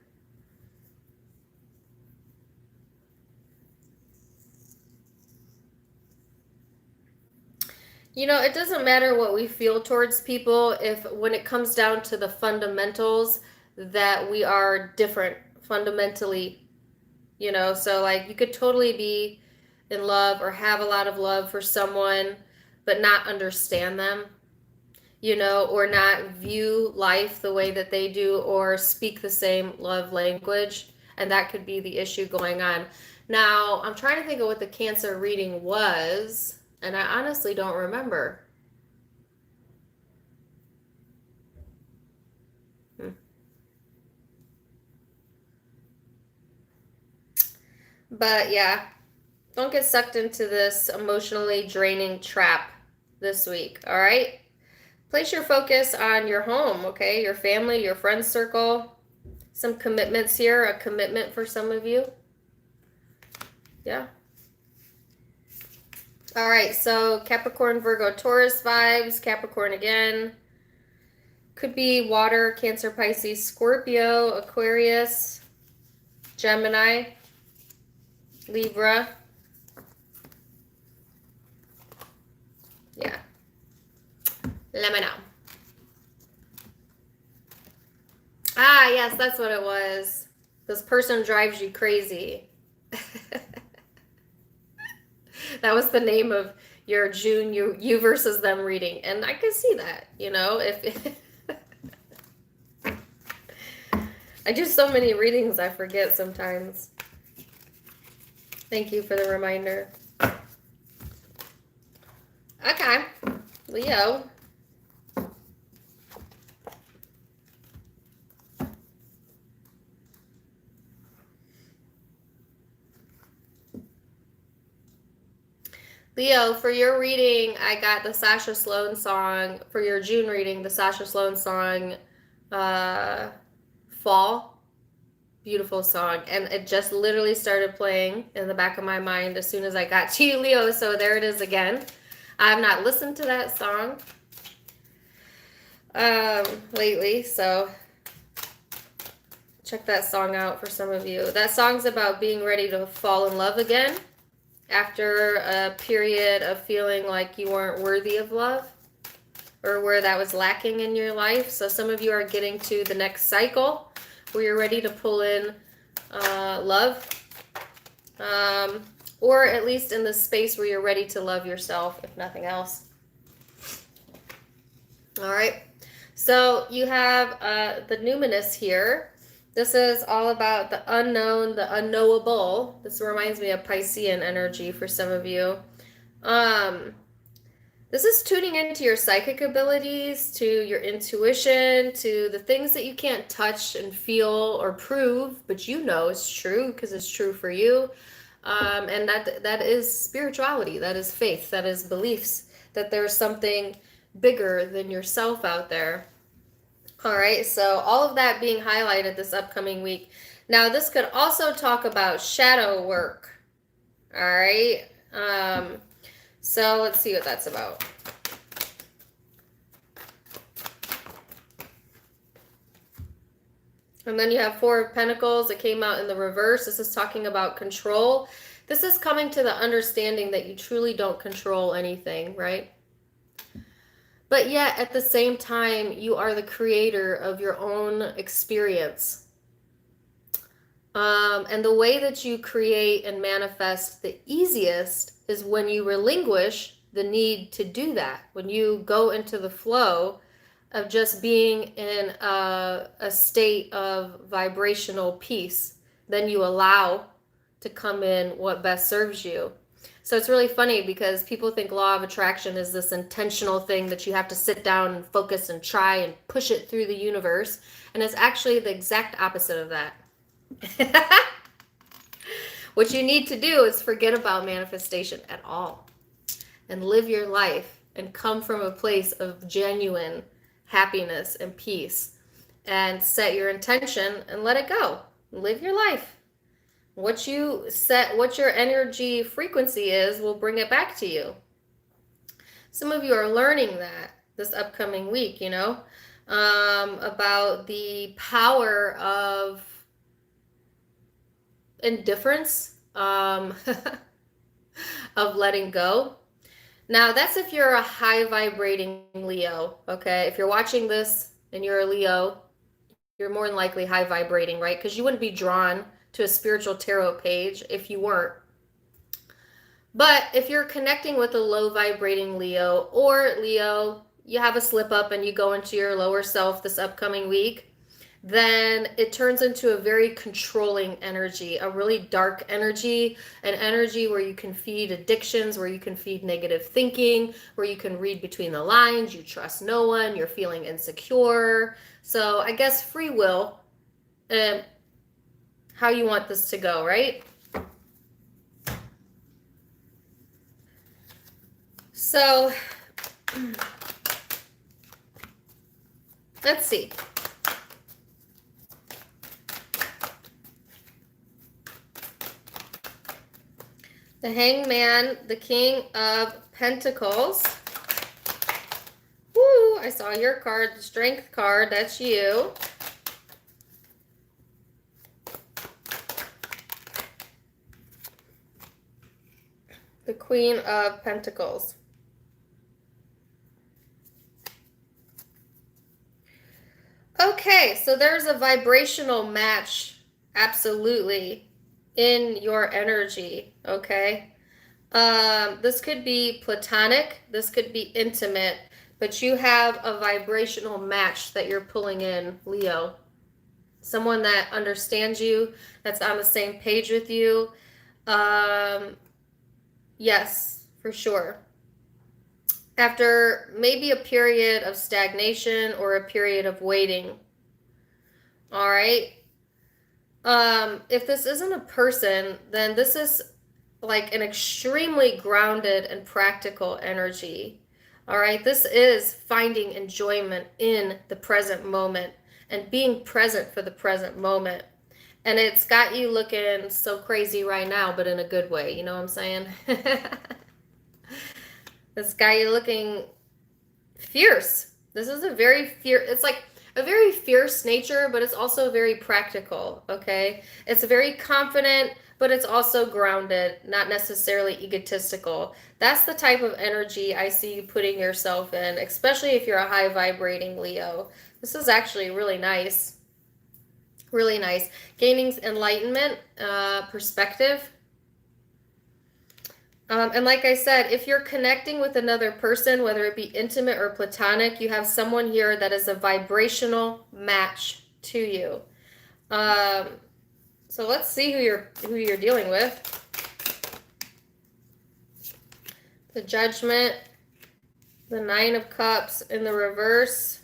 You know, it doesn't matter what we feel towards people if when it comes down to the fundamentals that we are different fundamentally, you know, so like you could totally be in love or have a lot of love for someone but not understand them, you know, or not view life the way that they do or speak the same love language, and that could be the issue going on. Now, I'm trying to think of what the Cancer reading was, and I honestly don't remember. Hmm. But yeah, don't get sucked into this emotionally draining trap this week, all right? Place your focus on your home, okay? Your family, your friend circle. Some commitments here, a commitment for some of you. Yeah. All right, so Capricorn, Virgo, Taurus vibes. Capricorn again. Could be water, Cancer, Pisces, Scorpio, Aquarius, Gemini, Libra. Yeah. Let me know. Ah, yes, that's what it was. This person drives you crazy. That was the name of your June you versus them reading, and I can see that, you know, if I do so many readings I forget sometimes. Thank you for the reminder. Okay, Leo. Leo, for your reading, I got the Sasha Sloan song. For your June reading, the Sasha Sloan song, Fall. Beautiful song. And it just literally started playing in the back of my mind as soon as I got to you, Leo. So there it is again. I have not listened to that song lately, so check that song out for some of you. That song's about being ready to fall in love again after a period of feeling like you weren't worthy of love or where that was lacking in your life. So some of you are getting to the next cycle where you're ready to pull in love, or at least in the space where you're ready to love yourself, if nothing else. All right, so you have the numinous here. This is all about the unknown, the unknowable. This reminds me of Piscean energy for some of you. This is tuning into your psychic abilities, to your intuition, to the things that you can't touch and feel or prove, but you know it's true because it's true for you. And that is spirituality, that is faith, that is beliefs, that there's something bigger than yourself out there. All right, so all of that being highlighted this upcoming week. Now, this could also talk about shadow work. All right, so let's see what that's about. And then you have Four of Pentacles. It came out in the reverse. This is talking about control. This is coming to the understanding that you truly don't control anything, right? But yet, at the same time, you are the creator of your own experience. And the way that you create and manifest the easiest is when you relinquish the need to do that. When you go into the flow of just being in a state of vibrational peace, then you allow to come in what best serves you. So it's really funny because people think law of attraction is this intentional thing that you have to sit down and focus and try and push it through the universe. And it's actually the exact opposite of that. What you need to do is forget about manifestation at all and live your life and come from a place of genuine happiness and peace and set your intention and let it go. Live your life. What you set, what your energy frequency is, will bring it back to you. Some of you are learning that this upcoming week, you know, about the power of indifference, of letting go. Now, that's if you're a high vibrating Leo, okay? If you're watching this and you're a Leo, you're more than likely high vibrating, right? Because you wouldn't be drawn to a spiritual tarot page if you weren't. But if you're connecting with a low vibrating Leo, or Leo, you have a slip up and you go into your lower self this upcoming week, then it turns into a very controlling energy, a really dark energy, an energy where you can feed addictions, where you can feed negative thinking, where you can read between the lines, you trust no one, you're feeling insecure. So I guess free will and how you want this to go, right? So let's see. The Hangman, the King of Pentacles. Woo, I saw your card, the Strength card, that's you. The Queen of Pentacles. Okay, so there's a vibrational match, absolutely, in your energy, okay? This could be platonic, this could be intimate, but you have a vibrational match that you're pulling in, Leo. Someone that understands you, that's on the same page with you. Yes, for sure. After maybe a period of stagnation or a period of waiting. All right. If this isn't a person, then this is like an extremely grounded and practical energy. All right. This is finding enjoyment in the present moment and being present for the present moment. And it's got you looking so crazy right now, but in a good way. You know what I'm saying? This guy, you're looking fierce. This is a very fierce, it's like a very fierce nature, but it's also very practical, okay? It's very confident, but it's also grounded, not necessarily egotistical. That's the type of energy I see you putting yourself in, especially if you're a high vibrating Leo. This is actually really nice. Really nice. Gaining enlightenment, perspective. And like I said, if you're connecting with another person, whether it be intimate or platonic, you have someone here that is a vibrational match to you. So let's see who you're dealing with. The Judgment, the Nine of Cups in the reverse.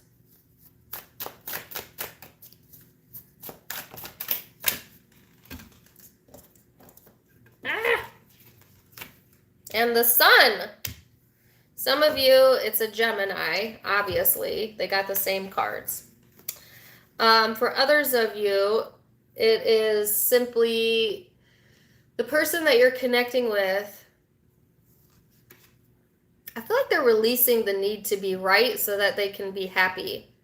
And the Sun. Some of you, it's a Gemini, obviously. They got the same cards. For others of you, it is simply the person that you're connecting with. I feel like they're releasing the need to be right so that they can be happy.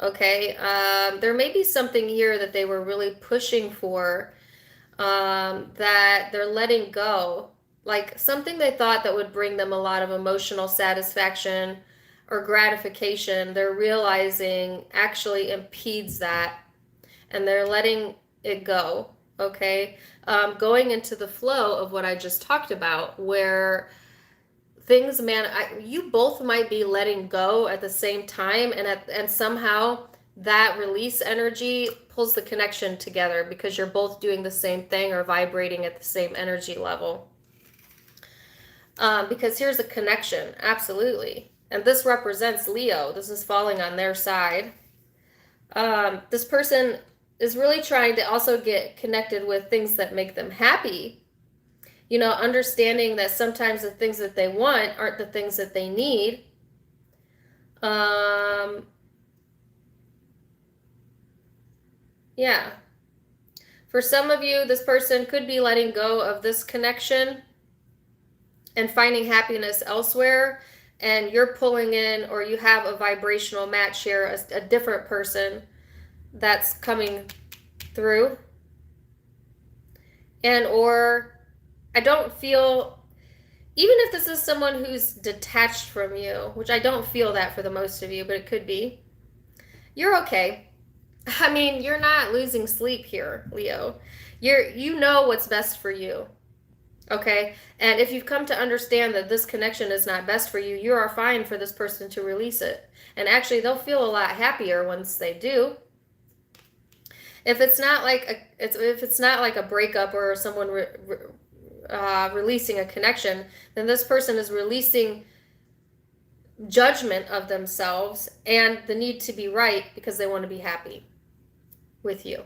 Okay? There may be something here that they were really pushing for that they're letting go. Like something they thought that would bring them a lot of emotional satisfaction or gratification, they're realizing actually impedes that, and they're letting it go, okay? Going into the flow of what I just talked about, where things, you both might be letting go at the same time, and somehow that release energy pulls the connection together because you're both doing the same thing or vibrating at the same energy level. Because here's a connection, absolutely. And this represents Leo. This is falling on their side. This person is really trying to also get connected with things that make them happy. You know, understanding that sometimes the things that they want aren't the things that they need. Yeah. For some of you, this person could be letting go of this connection and finding happiness elsewhere, and you're pulling in, or you have a vibrational match here, a different person that's coming through. And or I don't feel even if this is someone who's detached from you, which I don't feel that for the most of you, but it could be, you're okay. I mean, you're not losing sleep here, Leo. You know what's best for you. Okay? And if you've come to understand that this connection is not best for you, you are fine for this person to release it. And actually, they'll feel a lot happier once they do. If it's not like a breakup or someone releasing a connection, then this person is releasing judgment of themselves and the need to be right because they want to be happy with you.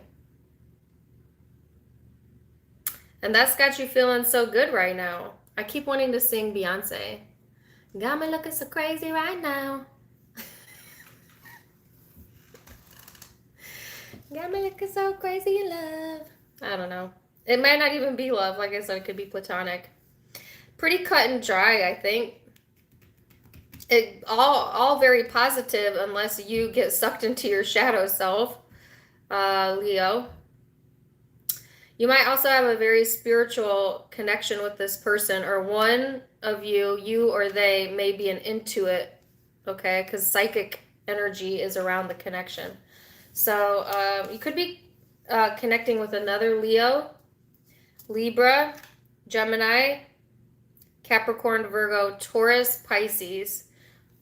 And that's got you feeling so good right now. I keep wanting to sing Beyonce. Got me looking so crazy right now. Got me looking so crazy in love. I don't know. It might not even be love. Like I said, it could be platonic. Pretty cut and dry, I think. It all very positive unless you get sucked into your shadow self, Leo. You might also have a very spiritual connection with this person, or one of you or they may be an intuit, okay? Because psychic energy is around the connection. So you could be connecting with another Leo, Libra, Gemini, Capricorn, Virgo, Taurus, Pisces,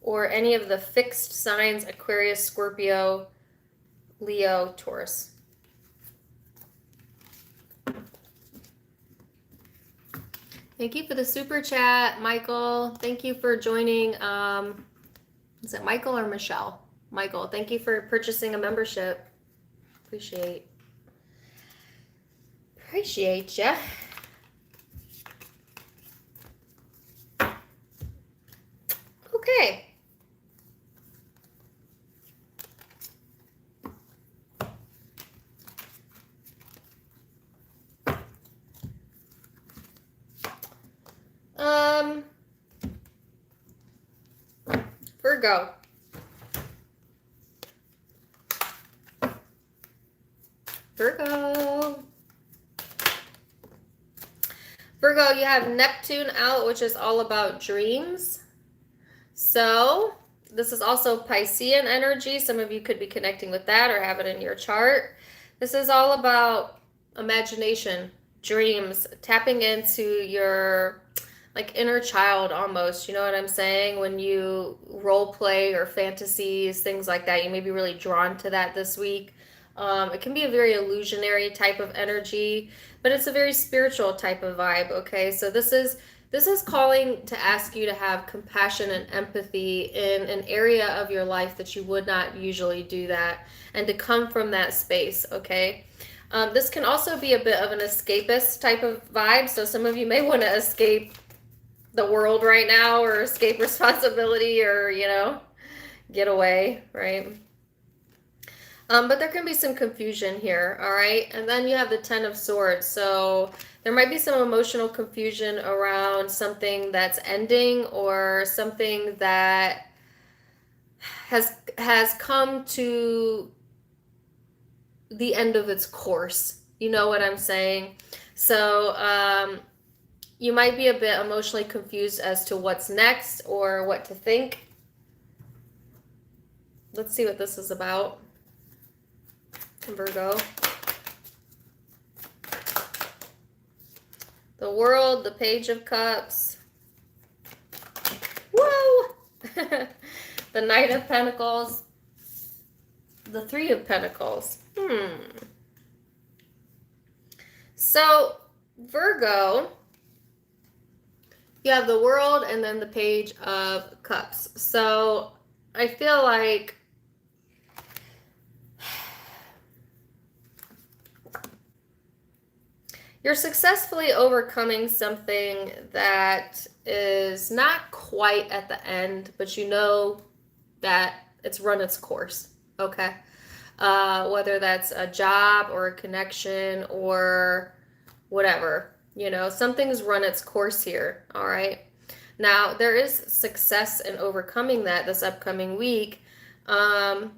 or any of the fixed signs, Aquarius, Scorpio, Leo, Taurus. Thank you for the super chat, Michael. Thank you for joining. Is it Michael or Michelle? Michael, thank you for purchasing a membership. Appreciate ya. Okay. Virgo. Virgo, you have Neptune out, which is all about dreams. So this is also Piscean energy. Some of you could be connecting with that or have it in your chart. This is all about imagination, dreams, tapping into your like inner child almost, you know what I'm saying? When you role play or fantasies, things like that, you may be really drawn to that this week. It can be a very illusionary type of energy, but it's a very spiritual type of vibe, okay? So this is calling to ask you to have compassion and empathy in an area of your life that you would not usually do that, and to come from that space, okay? This can also be a bit of an escapist type of vibe, so some of you may want to escape the world right now or escape responsibility or, you know, get away, right? But there can be some confusion here, all right? And then you have the Ten of Swords. So there might be some emotional confusion around something that's ending or something that has come to the end of its course. You know what I'm saying? So you might be a bit emotionally confused as to what's next or what to think. Let's see what this is about. Virgo. The World, the Page of Cups. Whoa! The Knight of Pentacles. The Three of Pentacles. So, Virgo, you have the World and then the Page of Cups. So, I feel like you're successfully overcoming something that is not quite at the end, but you know that it's run its course, okay? Whether that's a job or a connection or whatever, you know, something's run its course here, all right? Now, there is success in overcoming that this upcoming week. And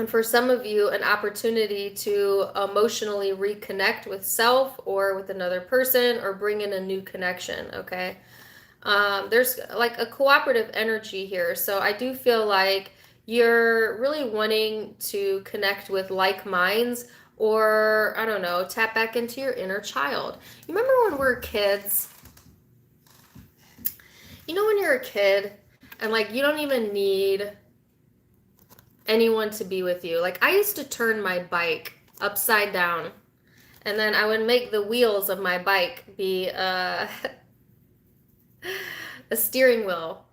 for some of you, an opportunity to emotionally reconnect with self or with another person or bring in a new connection, okay? There's like a cooperative energy here. So I do feel like you're really wanting to connect with like minds, or I don't know, tap back into your inner child. You remember when we were kids? You know, when you're a kid and like you don't even need anyone to be with you. Like I used to turn my bike upside down, and then I would make the wheels of my bike be a steering wheel,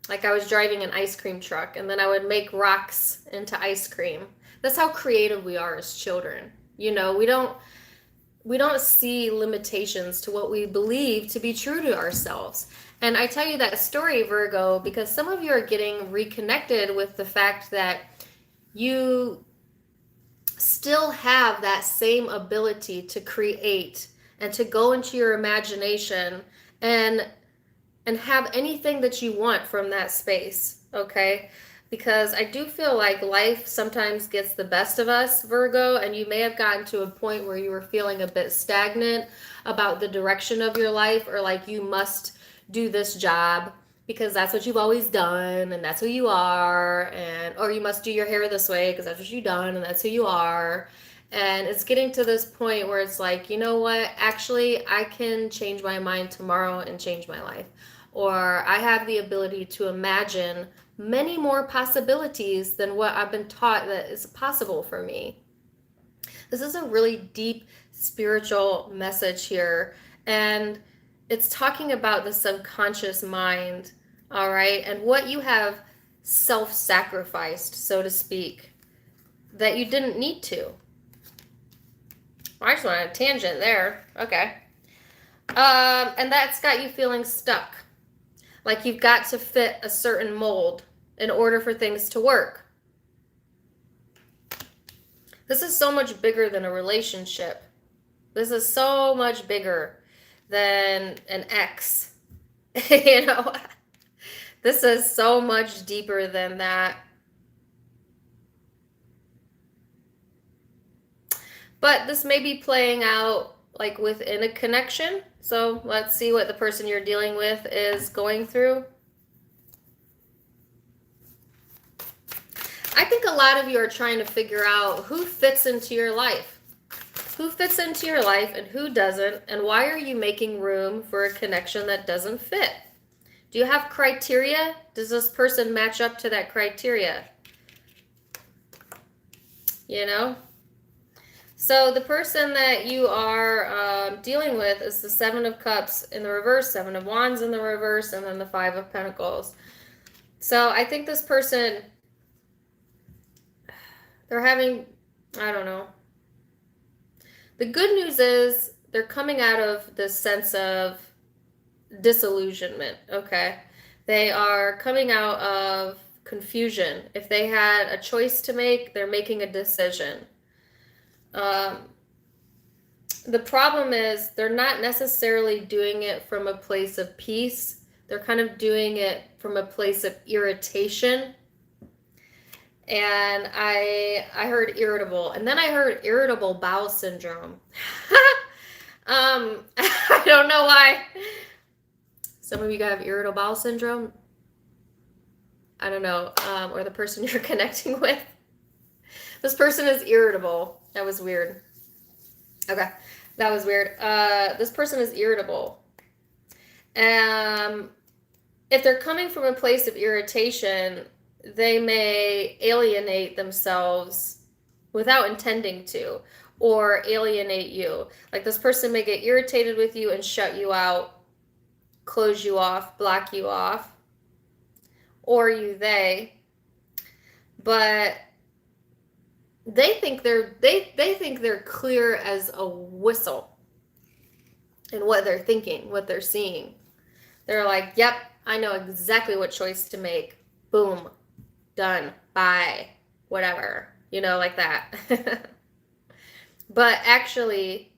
like I was driving an ice cream truck, and then I would make rocks into ice cream. That's how creative we are as children. You know, we don't see limitations to what we believe to be true to ourselves. And I tell you that story, Virgo, because some of you are getting reconnected with the fact that you still have that same ability to create and to go into your imagination and have anything that you want from that space, okay? Because I do feel like life sometimes gets the best of us, Virgo, and you may have gotten to a point where you were feeling a bit stagnant about the direction of your life, or like you must do this job because that's what you've always done and that's who you are, and or you must do your hair this way because that's what you've done and that's who you are. And it's getting to this point where it's like, you know what, actually I can change my mind tomorrow and change my life, or I have the ability to imagine many more possibilities than what I've been taught that is possible for me. This is a really deep spiritual message here, and it's talking about the subconscious mind, all right, and what you have self-sacrificed, so to speak, that you didn't need to. I just went on a tangent there. Okay. And that's got you feeling stuck. Like you've got to fit a certain mold in order for things to work. This is so much bigger than a relationship. This is so much bigger than an ex. You know, this is so much deeper than that. But this may be playing out like within a connection. So let's see what the person you're dealing with is going through. I think a lot of you are trying to figure out who fits into your life. Who fits into your life and who doesn't, and why are you making room for a connection that doesn't fit? Do you have criteria? Does this person match up to that criteria? You know? So the person that you are dealing with is the Seven of Cups in the reverse, Seven of Wands in the reverse, and then the Five of Pentacles. So I think this person, they're having, I don't know. The good news is they're coming out of this sense of disillusionment, okay? They are coming out of confusion. If they had a choice to make, they're making a decision. The problem is they're not necessarily doing it from a place of peace. They're kind of doing it from a place of irritation. And I heard irritable, and then I heard irritable bowel syndrome. I don't know why. Some of you have irritable bowel syndrome. I don't know, or the person you're connecting with. This person is irritable. That was weird. Okay, that was weird. This person is irritable. If they're coming from a place of irritation, they may alienate themselves without intending to, or alienate you. Like this person may get irritated with you and shut you out, close you off, block you off, or they. But they think they're clear as a whistle in what they're thinking, what they're seeing. They're like, yep, I know exactly what choice to make. Boom. Done. Bye. Whatever. You know, like that. But actually,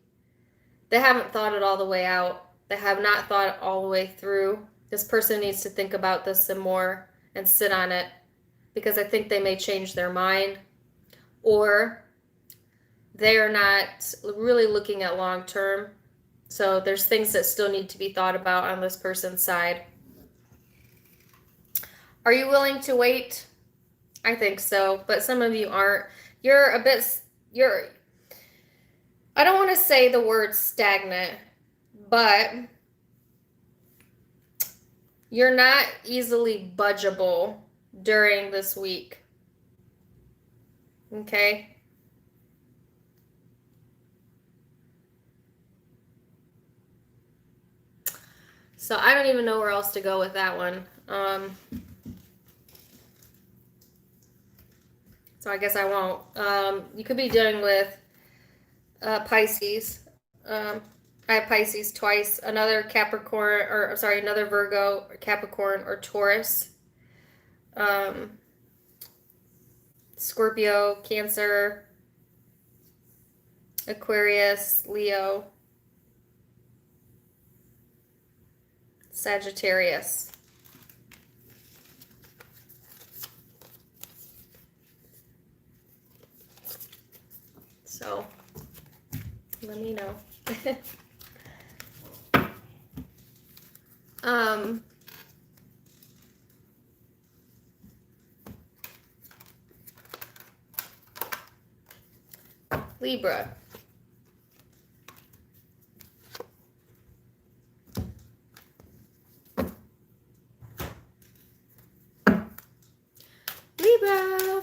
they haven't thought it all the way out. They have not thought it all the way through. This person needs to think about this some more and sit on it, because I think they may change their mind, or they are not really looking at long term. So there's things that still need to be thought about on this person's side. Are you willing to wait? I think so, but some of you aren't. You're, I don't want to say the word stagnant, but you're not easily budgeable during this week. Okay? So I don't even know where else to go with that one. So I guess I won't. You could be dealing with Pisces. I have Pisces twice. Another Capricorn, or sorry, another Virgo, Capricorn, or Taurus. Scorpio, Cancer, Aquarius, Leo, Sagittarius. So, let me know. Libra. Libra.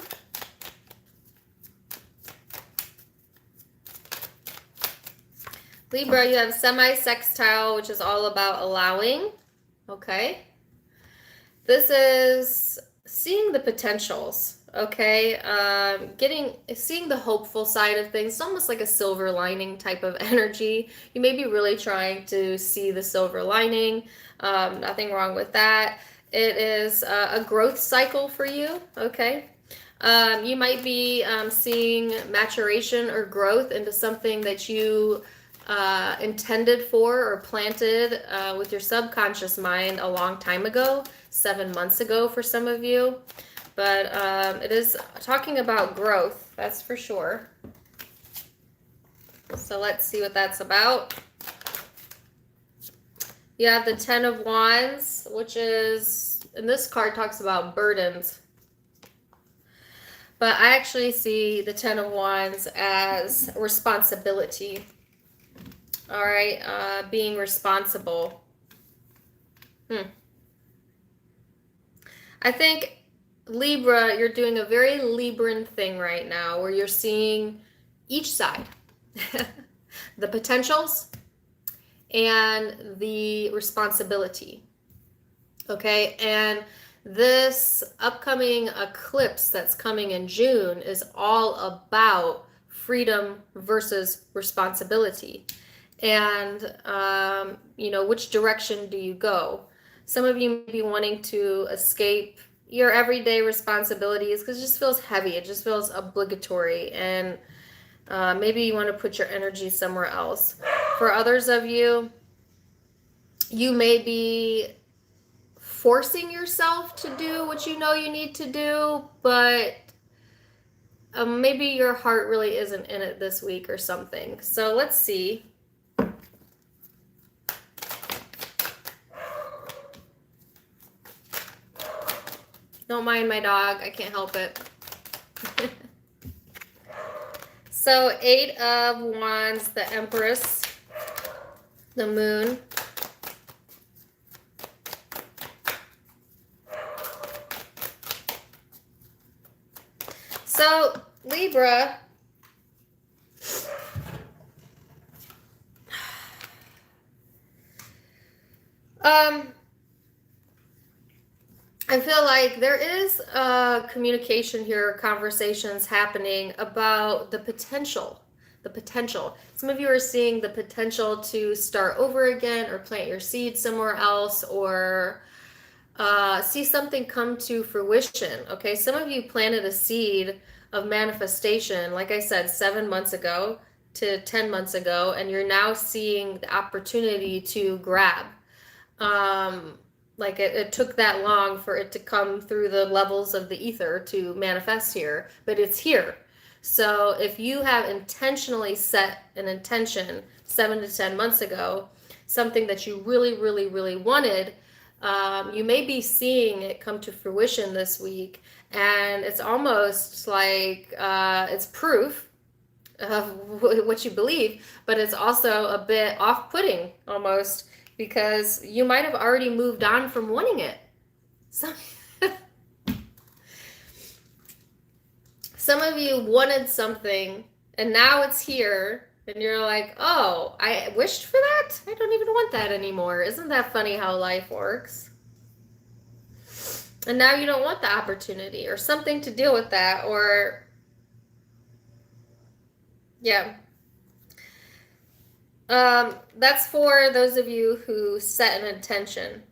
Libra, you have semi-sextile, which is all about allowing. Okay. This is seeing the potentials. Okay. Seeing the hopeful side of things. It's almost like a silver lining type of energy. You may be really trying to see the silver lining. Nothing wrong with that. It is a growth cycle for you. Okay. You might be seeing maturation or growth into something that you intended for or planted with your subconscious mind a long time ago, 7 months ago for some of you. But it is talking about growth, that's for sure. So let's see what that's about. You have the Ten of Wands, which is, and this card talks about burdens. But I actually see the Ten of Wands as responsibility. All right, being responsible. I think, Libra, you're doing a very Libran thing right now where you're seeing each side, the potentials and the responsibility. Okay, and this upcoming eclipse that's coming in June is all about freedom versus responsibility. And, which direction do you go? Some of you may be wanting to escape your everyday responsibilities because it just feels heavy. It just feels obligatory. And maybe you want to put your energy somewhere else. For others of you, you may be forcing yourself to do what you know you need to do, but maybe your heart really isn't in it this week or something. So let's see. Don't mind my dog. I can't help it. So 8 of Wands, the Empress, the Moon. So Libra, I feel like there is communication here, conversations happening about the potential. Some of you are seeing the potential to start over again or plant your seed somewhere else or see something come to fruition. Okay, some of you planted a seed of manifestation, like I said, 7 months ago to 10 months ago, and you're now seeing the opportunity to grab. Like it took that long for it to come through the levels of the ether to manifest here, but it's here. So if you have intentionally set an intention 7 to 10 months ago, something that you really, really, really wanted, You may be seeing it come to fruition this week, and it's almost like it's proof of what you believe, but it's also a bit off-putting almost, because you might have already moved on from wanting it. Some of you wanted something and now it's here and you're like, oh, I wished for that? I don't even want that anymore. Isn't that funny how life works? And now you don't want the opportunity or something to deal with that, or yeah. That's for those of you who set an intention.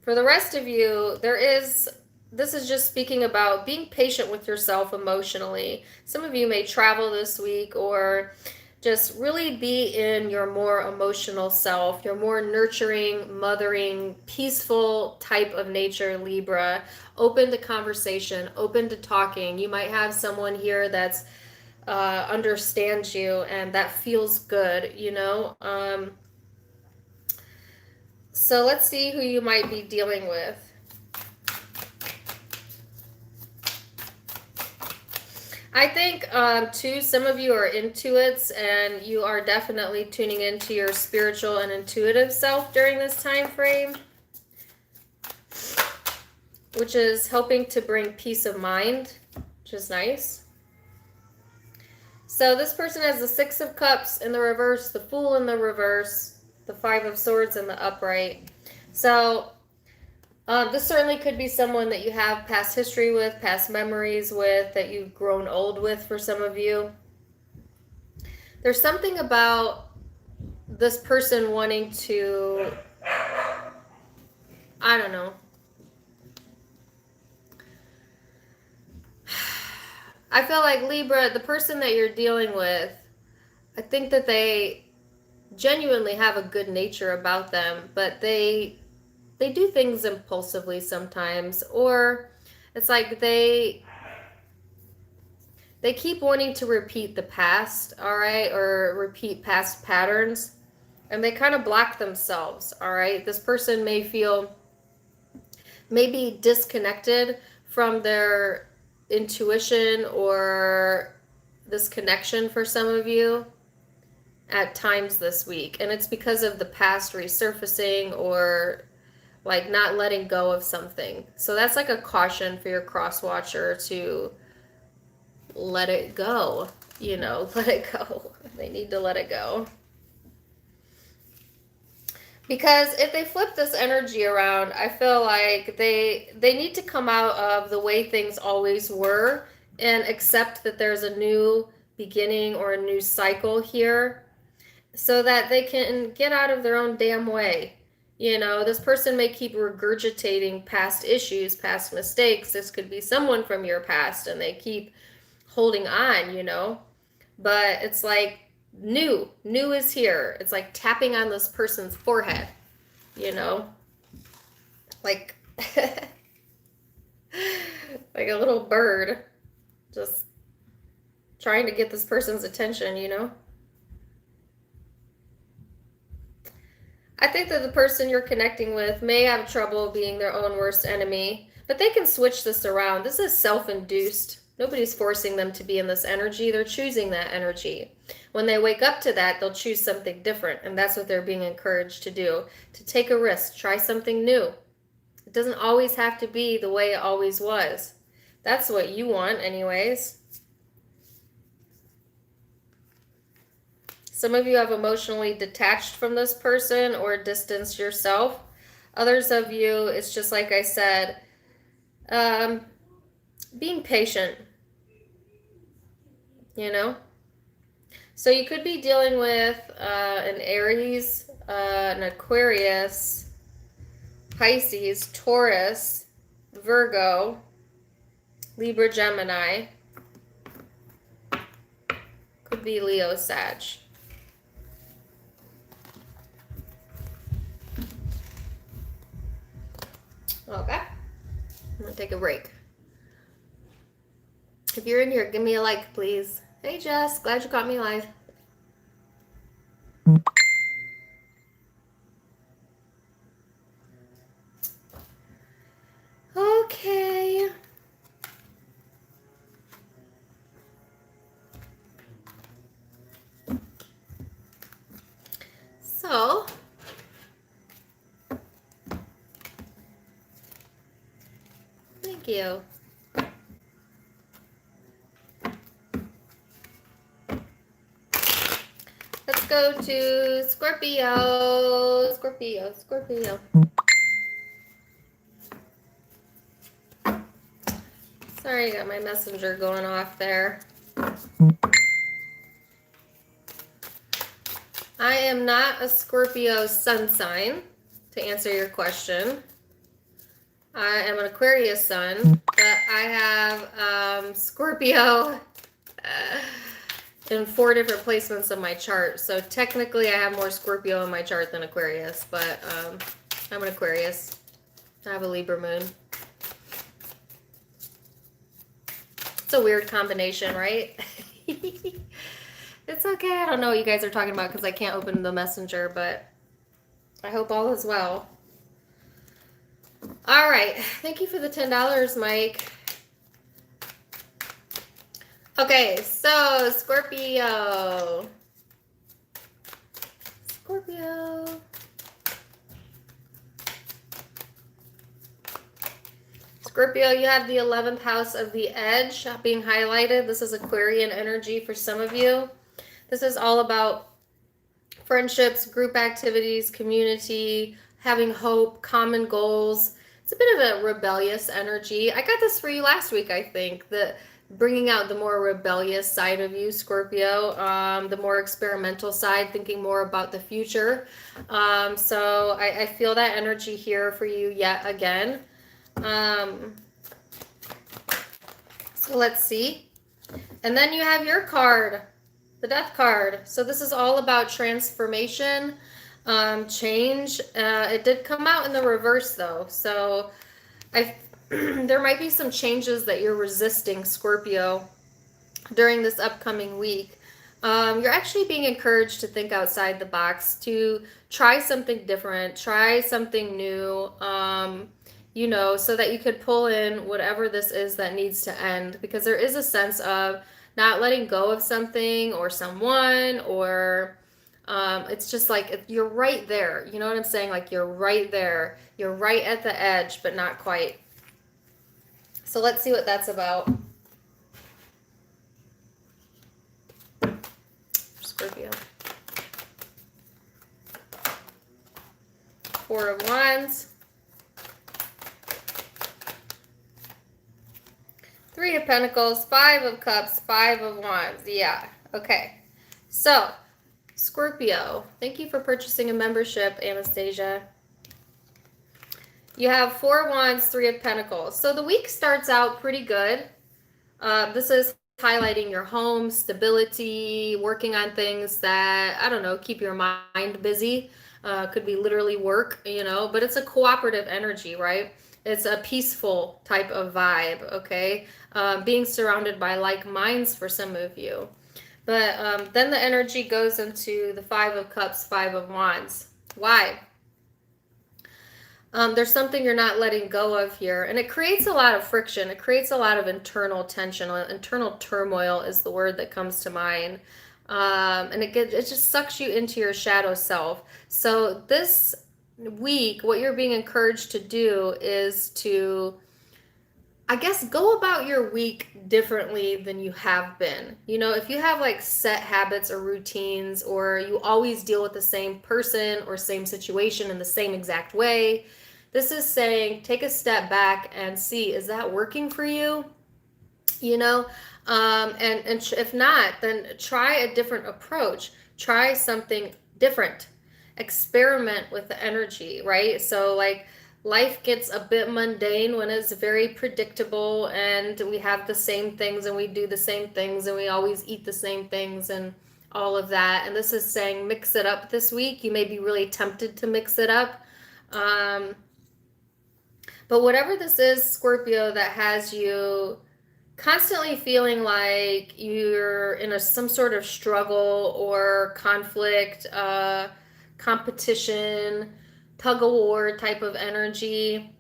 For the rest of you, this is just speaking about being patient with yourself emotionally. Some of you may travel this week, or just really be in your more emotional self, your more nurturing, mothering, peaceful type of nature, Libra. Open to conversation, open to talking. You might have someone here that's understands you, and that feels good, you know? So let's see who you might be dealing with. I think, too, some of you are intuits, and you are definitely tuning into your spiritual and intuitive self during this time frame, which is helping to bring peace of mind, which is nice. So this person has the Six of Cups in the reverse, the Fool in the reverse, the Five of Swords in the upright. So this certainly could be someone that you have past history with, past memories with, that you've grown old with for some of you. There's something about this person wanting to, I don't know. I feel like Libra, the person that you're dealing with, I think that they genuinely have a good nature about them, but they do things impulsively sometimes, or it's like they keep wanting to repeat the past, all right, or repeat past patterns, and they kind of block themselves, all right? This person may feel maybe disconnected from their intuition or this connection for some of you at times this week, and it's because of the past resurfacing or like not letting go of something. So that's like a caution for your cross watcher to let it go, you know, let it go. They need to let it go. Because if they flip this energy around, I feel like they need to come out of the way things always were and accept that there's a new beginning or a new cycle here, so that they can get out of their own damn way. You know, this person may keep regurgitating past issues, past mistakes. This could be someone from your past, and they keep holding on, you know. But it's like new is here. It's like tapping on this person's forehead, you know, like like a little bird just trying to get this person's attention, you know. I think that the person you're connecting with may have trouble being their own worst enemy, but they can switch this around. This is self-induced. Nobody's forcing them to be in this energy. They're choosing that energy. When they wake up to that, they'll choose something different, and that's what they're being encouraged to do, to take a risk, try something new. It doesn't always have to be the way it always was. That's what you want anyways. Some of you have emotionally detached from this person or distanced yourself. Others of you, it's just like I said, being patient, you know? So you could be dealing with an Aries, an Aquarius, Pisces, Taurus, Virgo, Libra, Gemini. Could be Leo, Sag. Okay, I'm gonna take a break. If you're in here, give me a like, please. Hey, Jess, glad you caught me live. you. Let's go to Scorpio. Scorpio. Sorry, I got my messenger going off there. I am not a Scorpio sun sign, to answer your question. I am an Aquarius sun, but I have Scorpio in 4 different placements of my chart. So technically I have more Scorpio in my chart than Aquarius, but I'm an Aquarius. I have a Libra moon. It's a weird combination, right? It's okay. I don't know what you guys are talking about because I can't open the messenger, but I hope all is well. All right. Thank you for the $10, Mike. Okay, so Scorpio. Scorpio, you have the 11th house of the edge being highlighted. This is Aquarian energy for some of you. This is all about friendships, group activities, community, having hope, common goals. It's a bit of a rebellious energy. I got this for you last week, I think, that bringing out the more rebellious side of you, Scorpio, the more experimental side, thinking more about the future. So I feel that energy here for you yet again. So let's see. And then you have your card, the Death card. So this is all about transformation, change. It did come out in the reverse though. So there might be some changes that you're resisting, Scorpio, during this upcoming week. You're actually being encouraged to think outside the box, to try something different, try something new, you know, so that you could pull in whatever this is that needs to end, because there is a sense of not letting go of something or someone, or it's just like you're right there. You know what I'm saying? Like you're right there. You're right at the edge, but not quite. So let's see what that's about. Scorpio. 4 of Wands. 3 of Pentacles, 5 of Cups, 5 of Wands. Yeah, okay. So, Scorpio, thank you for purchasing a membership, Anastasia. You have 4 Wands, 3 of Pentacles. So the week starts out pretty good. This is highlighting your home, stability, working on things that, I don't know, keep your mind busy. Could be literally work, you know, but it's a cooperative energy, right? It's a peaceful type of vibe, okay? Being surrounded by like minds for some of you. But then the energy goes into the 5 of Cups, 5 of Wands. Why? There's something you're not letting go of here, and it creates a lot of friction. It creates a lot of internal tension. Internal turmoil is the word that comes to mind. And it just sucks you into your shadow self. So this week, what you're being encouraged to do is to, I guess, go about your week differently than you have been. You know, if you have like set habits or routines, or you always deal with the same person or same situation in the same exact way, this is saying take a step back and see, is that working for you? You know, and if not, then try a different approach. Try something different. Experiment with the energy, right? So like life gets a bit mundane when it's very predictable and we have the same things and we do the same things and we always eat the same things and all of that. And this is saying mix it up this week. You may be really tempted to mix it up. But whatever this is, Scorpio, that has you constantly feeling like you're in some sort of struggle or conflict, competition, tug of war type of energy,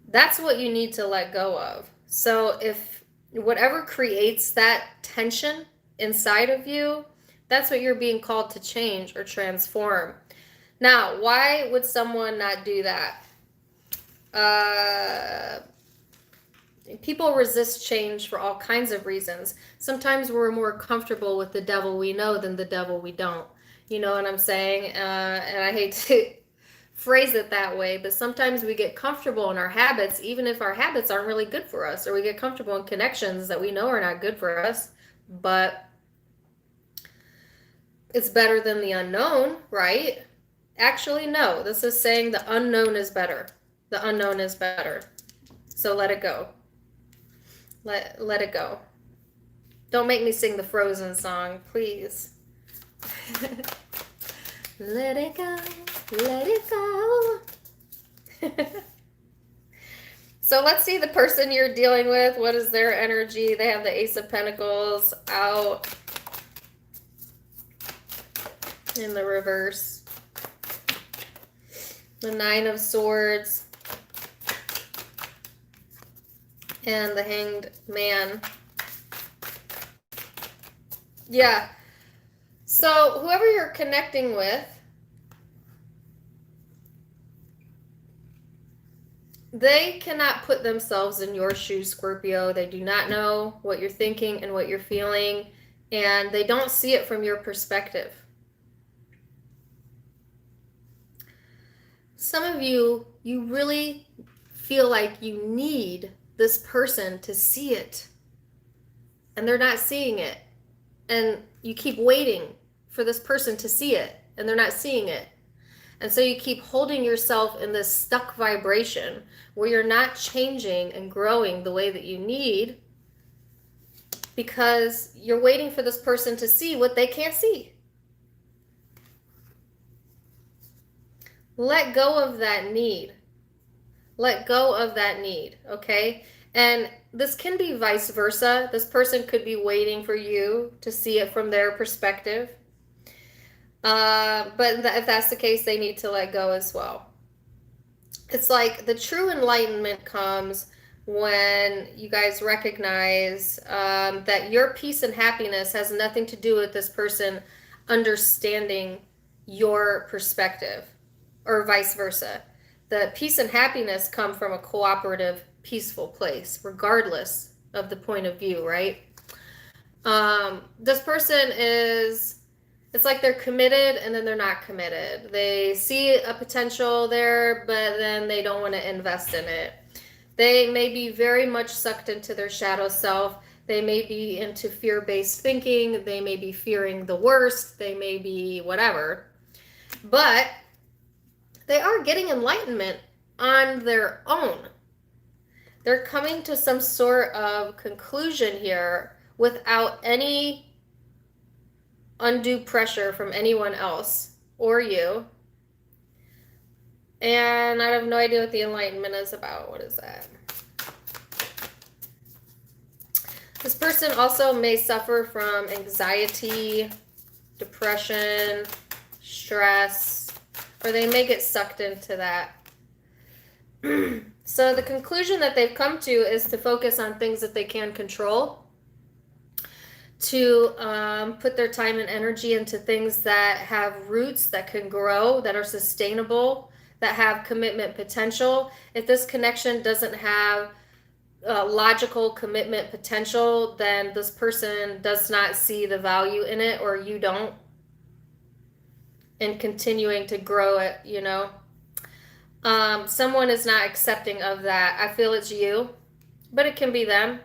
that's what you need to let go of. So if whatever creates that tension inside of you, that's what you're being called to change or transform. Now, why would someone not do that? people resist change for all kinds of reasons. Sometimes we're more comfortable with the devil we know than the devil we don't. You know what I'm saying? And I hate to phrase it that way, but sometimes we get comfortable in our habits, even if our habits aren't really good for us, or we get comfortable in connections that we know are not good for us, but it's better than the unknown, right? Actually, no. This is saying the unknown is better. The unknown is better. So let it go. Let it go. Don't make me sing the Frozen song, please. Let it go. Let it go. So let's see the person you're dealing with. What is their energy? They have the Ace of Pentacles out in the reverse. The Nine of Swords. And the Hanged Man. Yeah. So whoever you're connecting with, they cannot put themselves in your shoes, Scorpio. They do not know what you're thinking and what you're feeling, and they don't see it from your perspective. Some of you, you really feel like you need this person to see it, and they're not seeing it. And you keep waiting for this person to see it, and they're not seeing it. And so you keep holding yourself in this stuck vibration where you're not changing and growing the way that you need because you're waiting for this person to see what they can't see. Let go of that need. Let go of that need, okay? And this can be vice versa. This person could be waiting for you to see it from their perspective. But if that's the case, they need to let go as well. It's like the true enlightenment comes when you guys recognize that your peace and happiness has nothing to do with this person understanding your perspective, or vice versa. The peace and happiness come from a cooperative, peaceful place, regardless of the point of view, right? This person is, it's like they're committed and then they're not committed. They see a potential there, but then they don't want to invest in it. They may be very much sucked into their shadow self. They may be into fear-based thinking. They may be fearing the worst. They may be whatever. But they are getting enlightenment on their own. They're coming to some sort of conclusion here without any undue pressure from anyone else or you. And I have no idea what the enlightenment is about. What is that? This person also may suffer from anxiety, depression, stress, or they may get sucked into that. So the conclusion that they've come to is to focus on things that they can control, to put their time and energy into things that have roots, that can grow, that are sustainable, that have commitment potential. If this connection doesn't have logical commitment potential, then this person does not see the value in it, or you don't, in continuing to grow it, you know. Someone is not accepting of that. I feel it's you, but it can be them.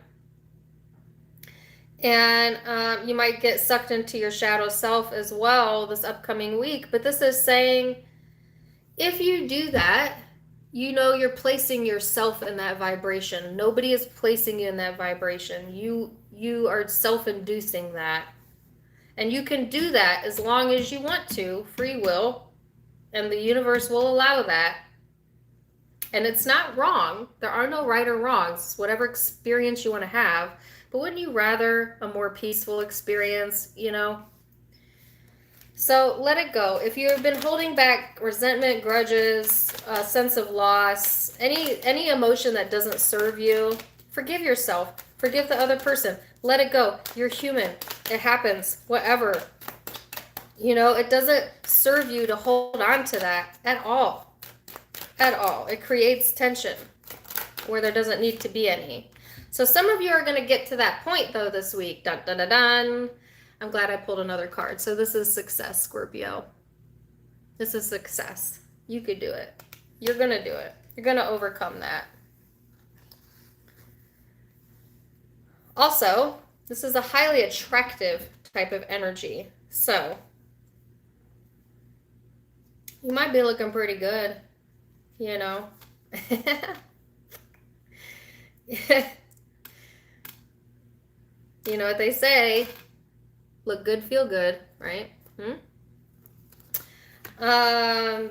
And you might get sucked into your shadow self as well this upcoming week. But this is saying, if you do that, you know you're placing yourself in that vibration. Nobody is placing you in that vibration. You are self-inducing that. And you can do that as long as you want to, free will, and the universe will allow that. And it's not wrong. There are no right or wrongs. It's whatever experience you want to have. But wouldn't you rather a more peaceful experience, you know? So let it go. If you have been holding back resentment, grudges, a sense of loss, any emotion that doesn't serve you, forgive yourself. Forgive the other person. Let it go. You're human. It happens. Whatever. You know, it doesn't serve you to hold on to that at all. At all. It creates tension where there doesn't need to be any. So some of you are going to get to that point, though, this week. Dun, dun, dun, dun. I'm glad I pulled another card. So this is success, Scorpio. This is success. You could do it. You're going to do it. You're going to overcome that. Also, this is a highly attractive type of energy. So you might be looking pretty good, you know. You know what they say, look good, feel good, right?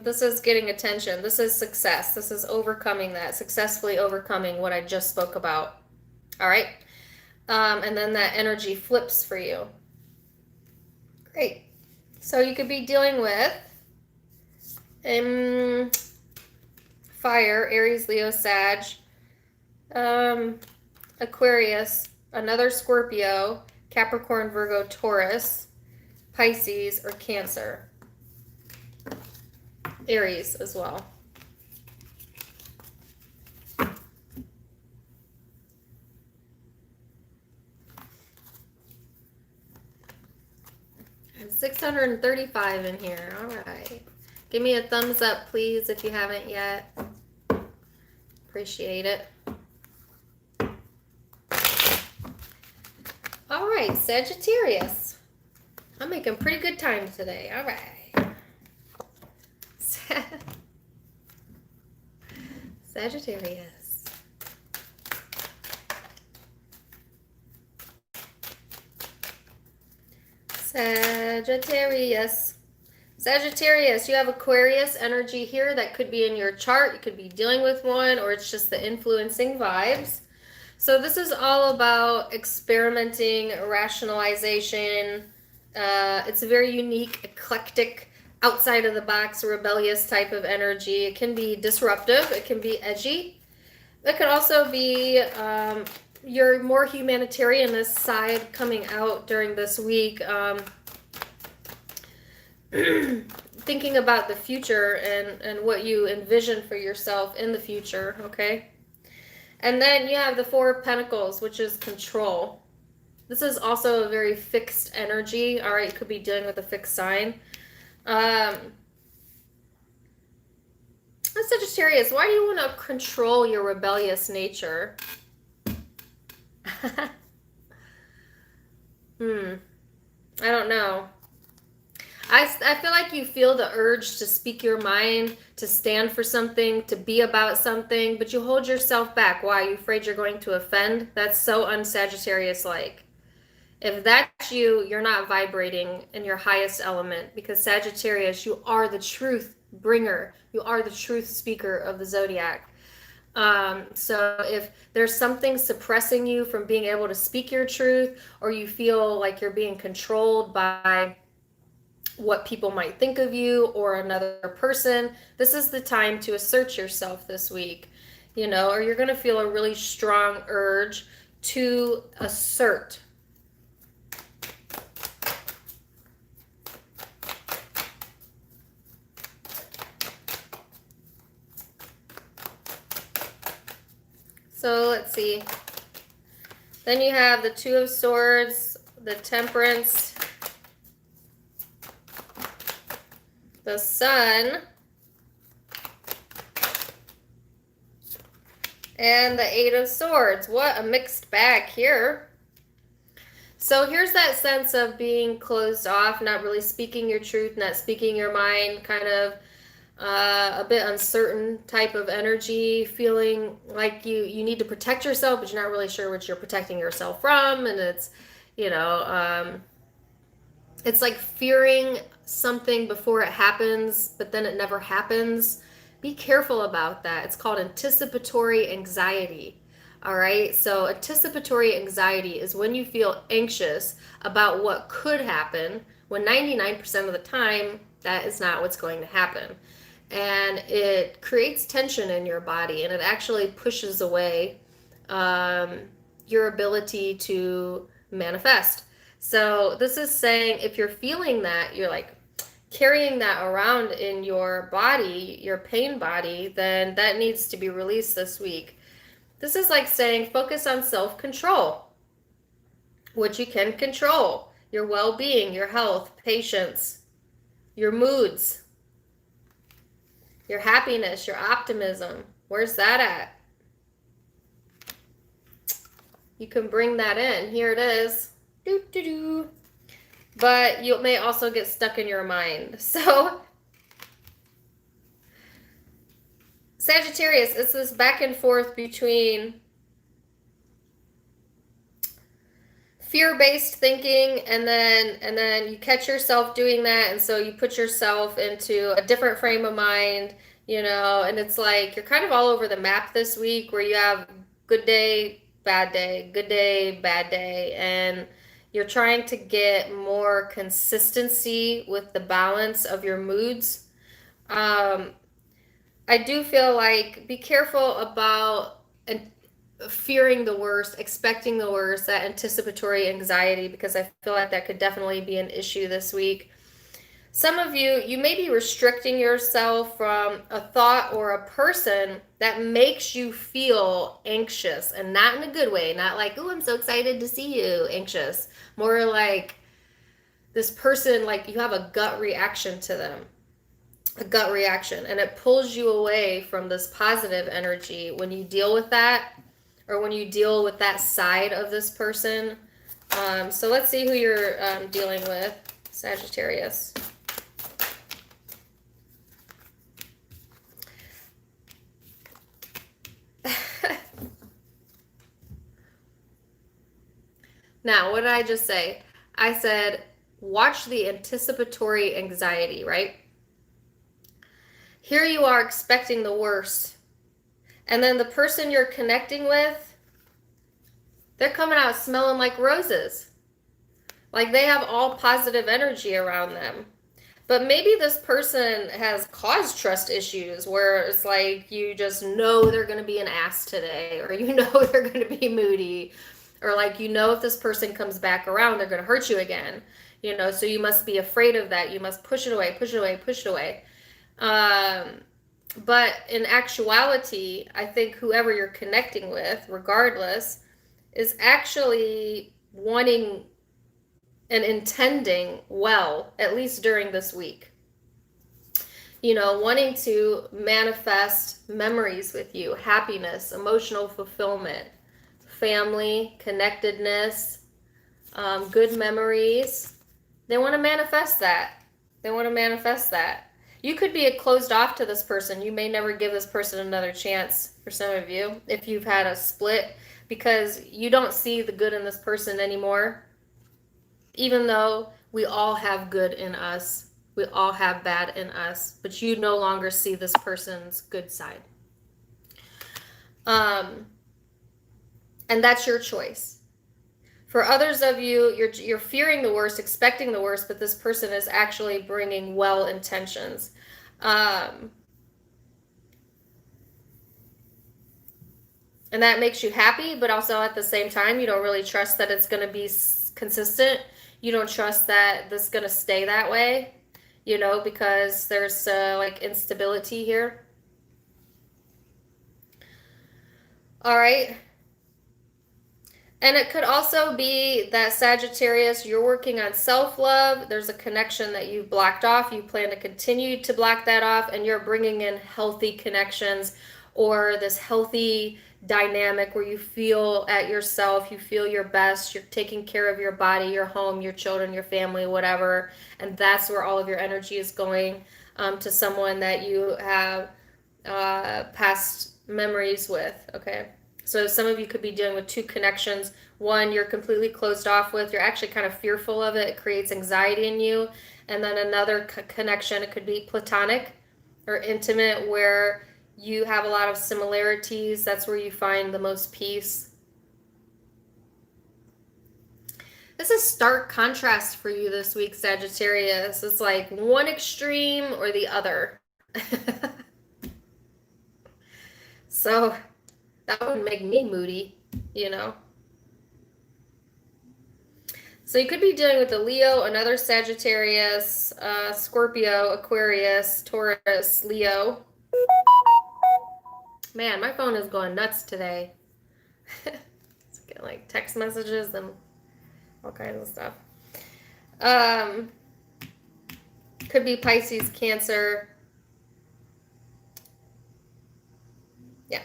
This is getting attention. This is success. This is overcoming that, successfully overcoming what I just spoke about. All right. And then that energy flips for you. Great. So you could be dealing with fire, Aries, Leo, Sag, Aquarius, another Scorpio, Capricorn, Virgo, Taurus, Pisces, or Cancer. Aries as well. And 635 in here. All right. Give me a thumbs up, please, if you haven't yet. Appreciate it. All right, Sagittarius. I'm making pretty good time today. All right. Sagittarius. Sagittarius. Sagittarius, you have Aquarius energy here that could be in your chart. You could be dealing with one, or it's just the influencing vibes. So this is all about experimenting, rationalization. It's a very unique, eclectic, outside of the box, rebellious type of energy. It can be disruptive. It can be edgy. It could also be your more humanitarianist side coming out during this week. Thinking about the future and what you envision for yourself in the future, okay? And then you have the Four of Pentacles, which is control. This is also a very fixed energy. All right, you could be dealing with a fixed sign. Sagittarius, why do you want to control your rebellious nature? I don't know. I feel like you feel the urge to speak your mind, to stand for something, to be about something, but you hold yourself back. Why? Are you afraid you're going to offend? That's so un-Sagittarius-like. If that's you, you're not vibrating in your highest element, because Sagittarius, you are the truth bringer. You are the truth speaker of the Zodiac. So if there's something suppressing you from being able to speak your truth, or you feel like you're being controlled by what people might think of you or another person, this is the time to assert yourself this week, you know, or you're going to feel a really strong urge to assert. So let's see. Then you have the Two of Swords, the Temperance, the Sun, and the Eight of Swords. What a mixed bag here. So here's that sense of being closed off, not really speaking your truth, not speaking your mind, kind of a bit uncertain type of energy, feeling like you need to protect yourself, but you're not really sure what you're protecting yourself from. And it's, you know, it's like fearing something before it happens, but then it never happens. Be careful about that. It's called anticipatory anxiety. All right. So anticipatory anxiety is when you feel anxious about what could happen, when 99% of the time, that is not what's going to happen. And it creates tension in your body, and it actually pushes away your ability to manifest. So this is saying if you're feeling that, you're like carrying that around in your body, your pain body, then that needs to be released this week. This is like saying focus on self-control, what you can control, your well-being, your health, patience, your moods, your happiness, your optimism. Where's that at? You can bring that in. Here it is. Doo, doo, doo. But you may also get stuck in your mind. So, Sagittarius, it's this back and forth between fear-based thinking and then you catch yourself doing that, and so you put yourself into a different frame of mind, you know, and it's like you're kind of all over the map this week where you have good day, bad day, good day, bad day, and you're trying to get more consistency with the balance of your moods. I do feel like be careful about fearing the worst, expecting the worst, that anticipatory anxiety, because I feel like that could definitely be an issue this week. Some of you may be restricting yourself from a thought or a person that makes you feel anxious, and not in a good way, not like, oh, I'm so excited to see you, anxious. More like this person, like you have a gut reaction to them. A gut reaction, and it pulls you away from this positive energy when you deal with that, or when you deal with that side of this person. So let's see who you're dealing with, Sagittarius. Now, what did I just say? I said, watch the anticipatory anxiety, right? Here you are expecting the worst. And then the person you're connecting with, they're coming out smelling like roses. Like they have all positive energy around them. But maybe this person has caused trust issues where it's like you just know they're going to be an ass today, or you know they're going to be moody, or like you know if this person comes back around, they're going to hurt you again. You know, so you must be afraid of that. You must push it away, push it away, push it away. But in actuality, I think whoever you're connecting with, regardless, is actually wanting and intending well, at least during this week. You know, wanting to manifest memories with you, happiness, emotional fulfillment, family, connectedness, good memories. They want to manifest that. They want to manifest that. You could be closed off to this person. You may never give this person another chance, for some of you, if you've had a split, because you don't see the good in this person anymore. Even though we all have good in us, we all have bad in us, but you no longer see this person's good side. And that's your choice. For others of you, you're fearing the worst, expecting the worst, but this person is actually bringing well intentions. And that makes you happy, but also at the same time, you don't really trust that it's going to be consistent. You don't trust that this is going to stay that way, you know, because there's like instability here. All right. And it could also be that Sagittarius, you're working on self-love. There's a connection that you've blocked off. You plan to continue to block that off, and you're bringing in healthy connections, or this healthy dynamic where you feel at yourself, you feel your best, you're taking care of your body, your home, your children, your family, whatever. And that's where all of your energy is going, to someone that you have past memories with, okay? So some of you could be dealing with two connections. One, you're completely closed off with. You're actually kind of fearful of it. It creates anxiety in you. And then another connection, it could be platonic or intimate, where you have a lot of similarities. That's where you find the most peace. This is stark contrast for you this week, Sagittarius. It's like one extreme or the other. So that would make me moody, you know. So you could be dealing with a Leo, another Sagittarius, Scorpio, Aquarius, Taurus, Leo. Man, my phone is going nuts today. It's getting like text messages and all kinds of stuff. Could be Pisces, Cancer. Yeah.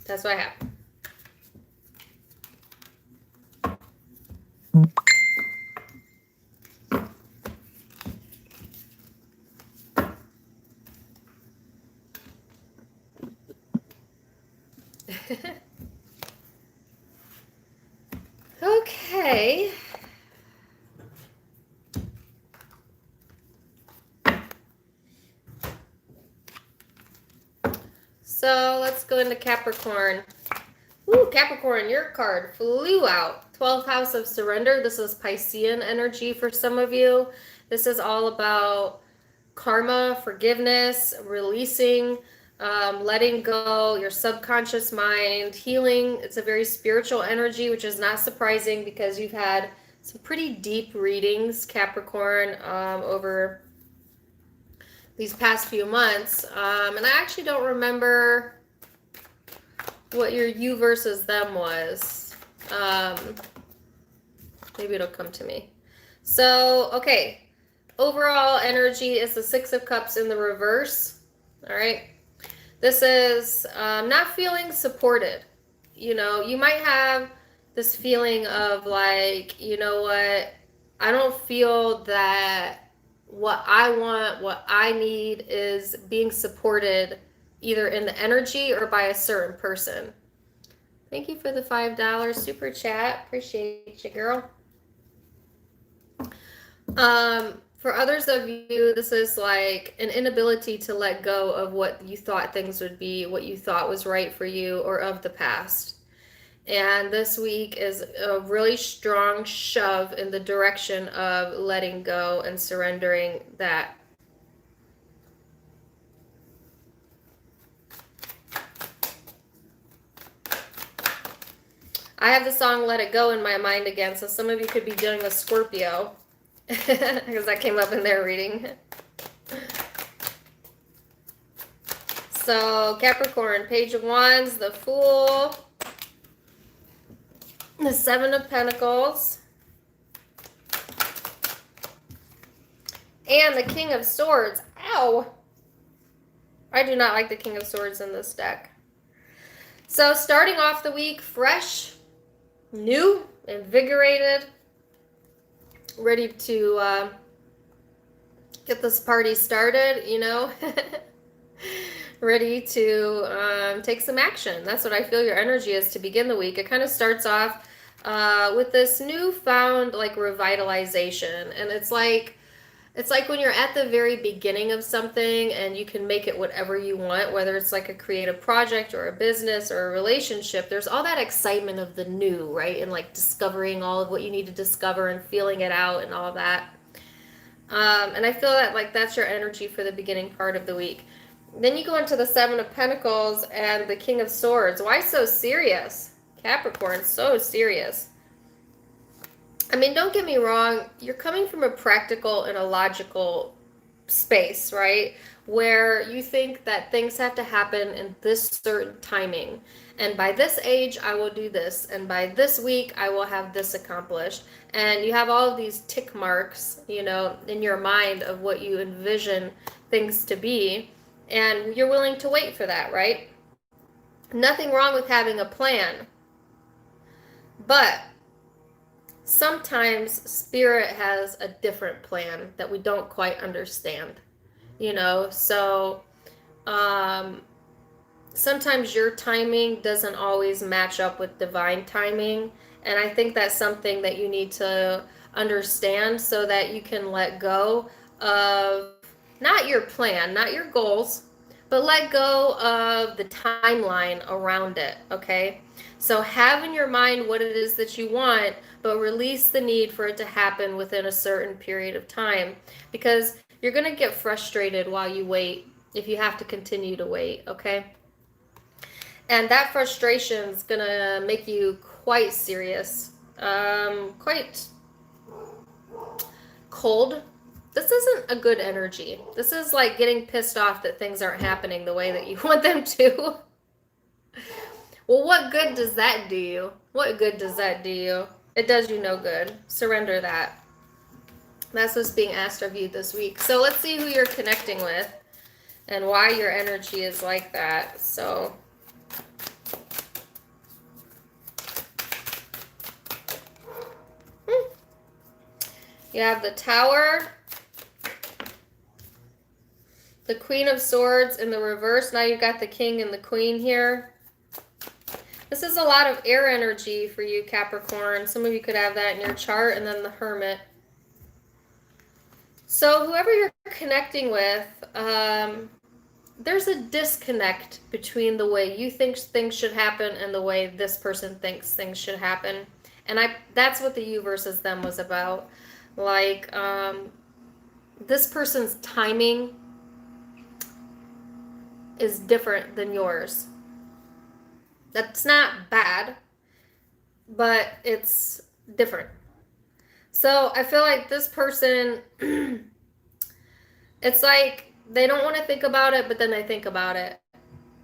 That's what I have. Okay. So let's go into Capricorn. Ooh, Capricorn, your card flew out. 12th house of surrender. This is Piscean energy for some of you. This is all about karma, forgiveness, releasing, letting go, your subconscious mind, healing. It's a very spiritual energy, which is not surprising because you've had some pretty deep readings, Capricorn, over these past few months. And I actually don't remember what your you versus them was. Maybe it'll come to me. So, okay. Overall energy is the Six of Cups in the reverse. All right. This is not feeling supported. You know, you might have this feeling of like, you know what? I don't feel that what I want, what I need is being supported either in the energy or by a certain person. Thank you for the $5 super chat. Appreciate you, girl. For others of you, this is like an inability to let go of what you thought things would be, what you thought was right for you, or of the past. And this week is a really strong shove in the direction of letting go and surrendering that. I have the song Let It Go in my mind again, so some of you could be dealing with Scorpio. Because that came up in their reading. So, Capricorn, Page of Wands, the Fool, the Seven of Pentacles, and the King of Swords. Ow! I do not like the King of Swords in this deck. So, starting off the week fresh, new, invigorated, ready to get this party started, you know, ready to take some action. That's what I feel your energy is to begin the week. It kind of starts off with this newfound like revitalization, and it's like when you're at the very beginning of something and you can make it whatever you want, whether it's like a creative project or a business or a relationship. There's all that excitement of the new, right? And like discovering all of what you need to discover and feeling it out and all of that. And I feel that like that's your energy for the beginning part of the week. Then you go into the Seven of Pentacles and the King of Swords. Why so serious? Capricorn, so serious. I mean, don't get me wrong, you're coming from a practical and a logical space, right? Where you think that things have to happen in this certain timing. And by this age, I will do this. And by this week, I will have this accomplished. And you have all of these tick marks, you know, in your mind of what you envision things to be. And you're willing to wait for that, right? Nothing wrong with having a plan. But sometimes spirit has a different plan that we don't quite understand, you know. So sometimes your timing doesn't always match up with divine timing, and I think that's something that you need to understand so that you can let go of not your plan, not your goals, but let go of the timeline around it, okay? So have in your mind what it is that you want, but release the need for it to happen within a certain period of time, because you're going to get frustrated while you wait if you have to continue to wait, okay? And that frustration is going to make you quite serious, quite cold. This isn't a good energy. This is like getting pissed off that things aren't happening the way that you want them to. Well, what good does that do you? What good does that do you? It does you no good. Surrender that. That's what's being asked of you this week. So let's see who you're connecting with and why your energy is like that. So you have the Tower, the Queen of Swords in the reverse. Now you've got the King and the Queen here. This is a lot of air energy for you, Capricorn. Some of you could have that in your chart. And then the Hermit. So whoever you're connecting with, there's a disconnect between the way you think things should happen and the way this person thinks things should happen. And that's what the you versus them was about. Like, this person's timing is different than yours. That's not bad, but it's different. So I feel like this person, it's like they don't want to think about it, but then they think about it.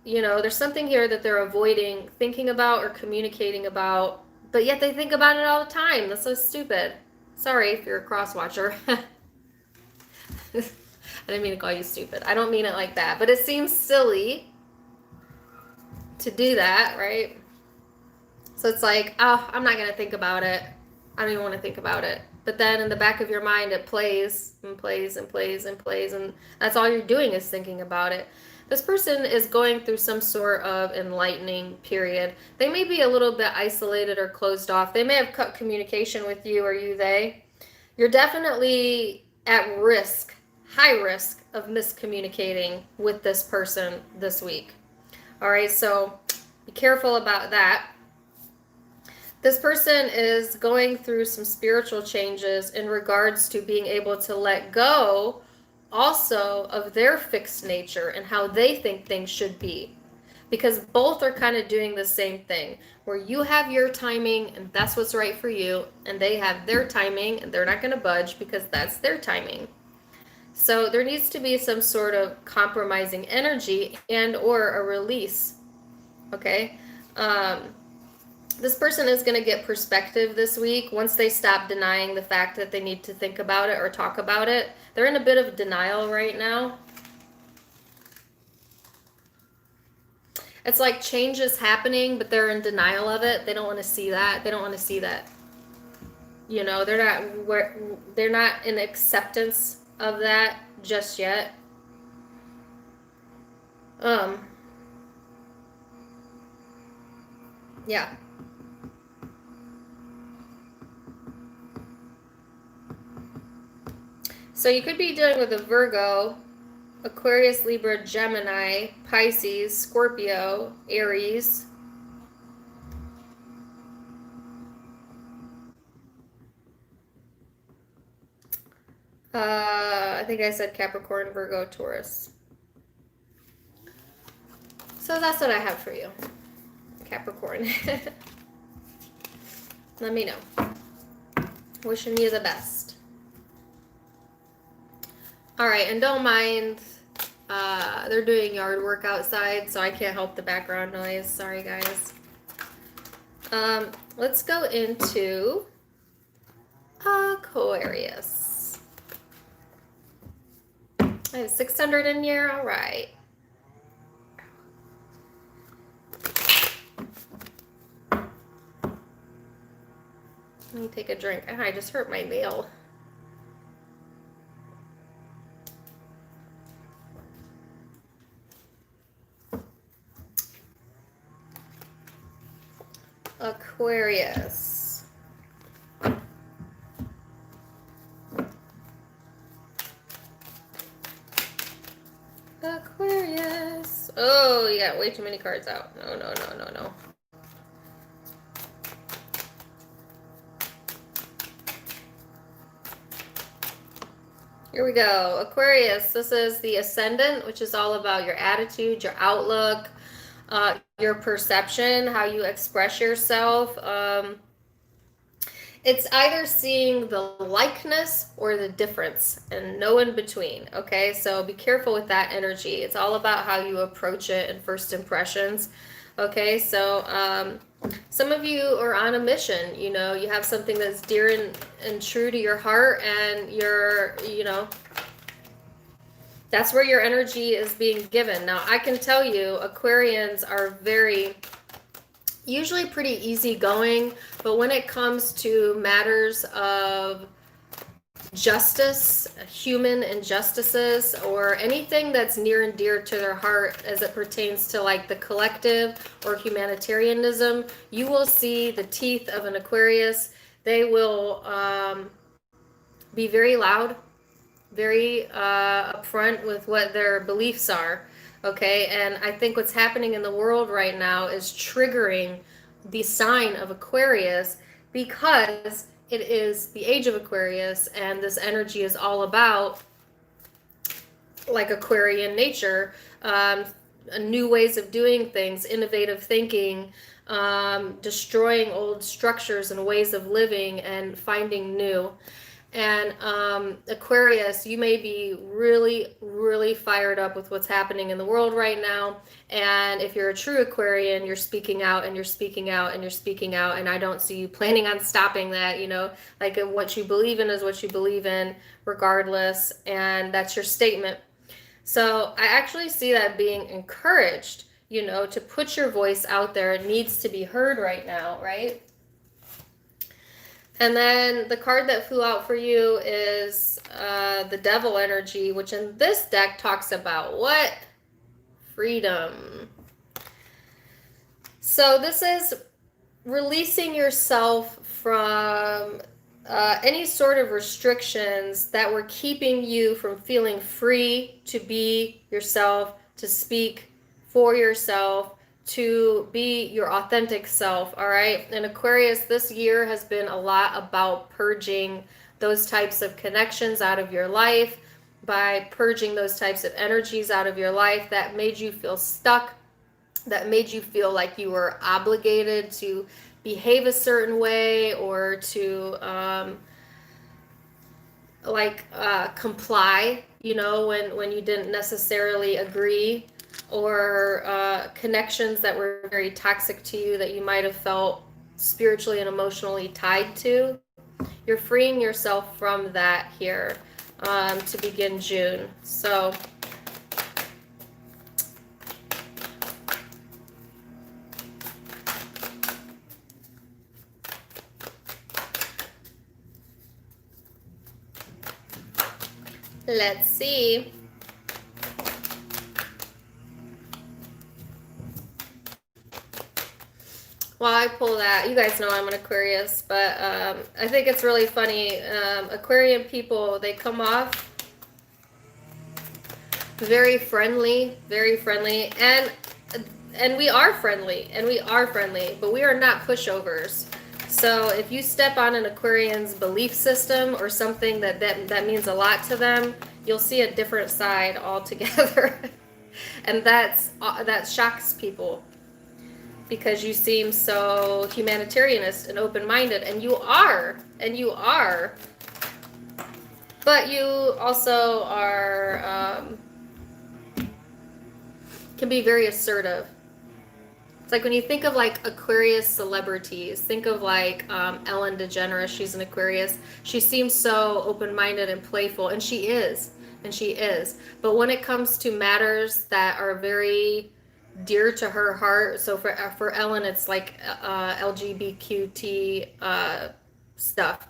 You know, there's something here that they're avoiding thinking about or communicating about, but yet they think about it all the time. That's so stupid. Sorry if you're a cross-watcher. I didn't mean to call you stupid. I don't mean it like that, but it seems silly to do that, right? So it's like, oh, I'm not going to think about it. I don't even want to think about it. But then in the back of your mind, it plays and plays and plays and plays. And that's all you're doing is thinking about it. This person is going through some sort of enlightening period. They may be a little bit isolated or closed off. They may have cut communication with you or you, they. You're definitely at risk, high risk of miscommunicating with this person this week. All right, so be careful about that. This person is going through some spiritual changes in regards to being able to let go also of their fixed nature and how they think things should be. Because both are kind of doing the same thing, where you have your timing and that's what's right for you, and they have their timing and they're not going to budge because that's their timing. So there needs to be some sort of compromising energy and or a release. Okay? This person is going to get perspective this week once they stop denying the fact that they need to think about it or talk about it. They're in a bit of denial right now. It's like change is happening, but they're in denial of it. They don't want to see that. They don't want to see that. You know, they're not in acceptance of that just yet. Yeah. So you could be dealing with a Virgo, Aquarius, Libra, Gemini, Pisces, Scorpio, Aries. I think I said Capricorn, Virgo, Taurus. So that's what I have for you, Capricorn. Let me know. Wishing you the best. All right, and don't mind, they're doing yard work outside, so I can't help the background noise. Sorry, guys. Let's go into Aquarius. I have 600 in here. All right. Let me take a drink. Oh, I just hurt my nail. Aquarius. Aquarius. Oh, you got way too many cards out. No, no, no, no, no. Here we go. Aquarius. This is the ascendant, which is all about your attitude, your outlook, your perception, how you express yourself. It's either seeing the likeness or the difference and no in between. Okay, so be careful with that energy. It's all about how you approach it and first impressions. Okay, so some of you are on a mission. You know, you have something that's dear and true to your heart, and you're, you know, that's where your energy is being given. Now, I can tell you, Aquarians are usually pretty easygoing, but when it comes to matters of justice, human injustices, or anything that's near and dear to their heart as it pertains to like the collective or humanitarianism, you will see the teeth of an Aquarius. They will be very loud, very upfront with what their beliefs are. Okay, and I think what's happening in the world right now is triggering the sign of Aquarius, because it is the age of Aquarius, and this energy is all about like Aquarian nature, new ways of doing things, innovative thinking, destroying old structures and ways of living and finding new. And Aquarius, you may be really, really fired up with what's happening in the world right now. And if you're a true Aquarian, you're speaking out and you're speaking out and you're speaking out. And I don't see you planning on stopping that, you know, like what you believe in is what you believe in, regardless. And that's your statement. So I actually see that being encouraged, you know, to put your voice out there. It needs to be heard right now, right? And then the card that flew out for you is the Devil energy, which in this deck talks about what? Freedom. So this is releasing yourself from any sort of restrictions that were keeping you from feeling free to be yourself, to speak for yourself, to be your authentic self. All right. And Aquarius, this year has been a lot about purging those types of connections out of your life, by purging those types of energies out of your life that made you feel stuck, that made you feel like you were obligated to behave a certain way, or to comply, you know, when you didn't necessarily agree, or connections that were very toxic to you that you might have felt spiritually and emotionally tied to. You're freeing yourself from that here to begin June. So let's see. While I pull that, you guys know I'm an Aquarius, but I think it's really funny. Aquarian people, they come off very friendly, and we are friendly, but we are not pushovers. So if you step on an Aquarian's belief system or something that means a lot to them, you'll see a different side altogether. And that shocks people, because you seem so humanitarianist and open-minded, and you are, but you also are, can be very assertive. It's like when you think of like Aquarius celebrities, think of like Ellen DeGeneres. She's an Aquarius. She seems so open-minded and playful, and she is. But when it comes to matters that are very dear to her heart, so for Ellen, it's like LGBTQ stuff.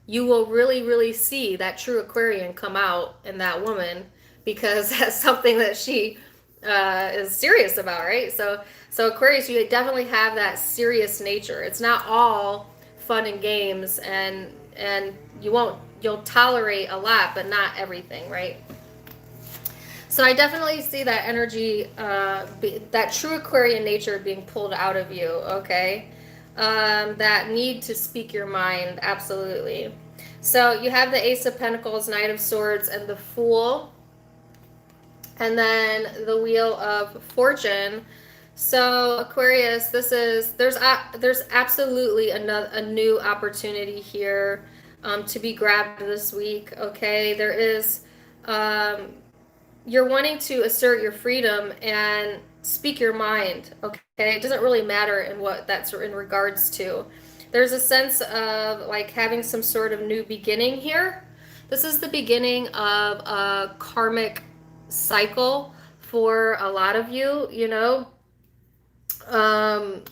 You will really, really see that true Aquarian come out in that woman, because that's something that she is serious about, right? So Aquarius, you definitely have that serious nature. It's not all fun and games, and you'll tolerate a lot, but not everything, right? So I definitely see that energy, that true Aquarian nature being pulled out of you, okay? That need to speak your mind, absolutely. So you have the Ace of Pentacles, Knight of Swords, and the Fool. And then the Wheel of Fortune. So Aquarius, there's absolutely a new opportunity here to be grabbed this week, okay? There is... you're wanting to assert your freedom, and speak your mind, okay? It doesn't really matter in what that's in regards to. There's a sense of like having some sort of new beginning here. This is the beginning of a karmic cycle for a lot of you, you know. Um,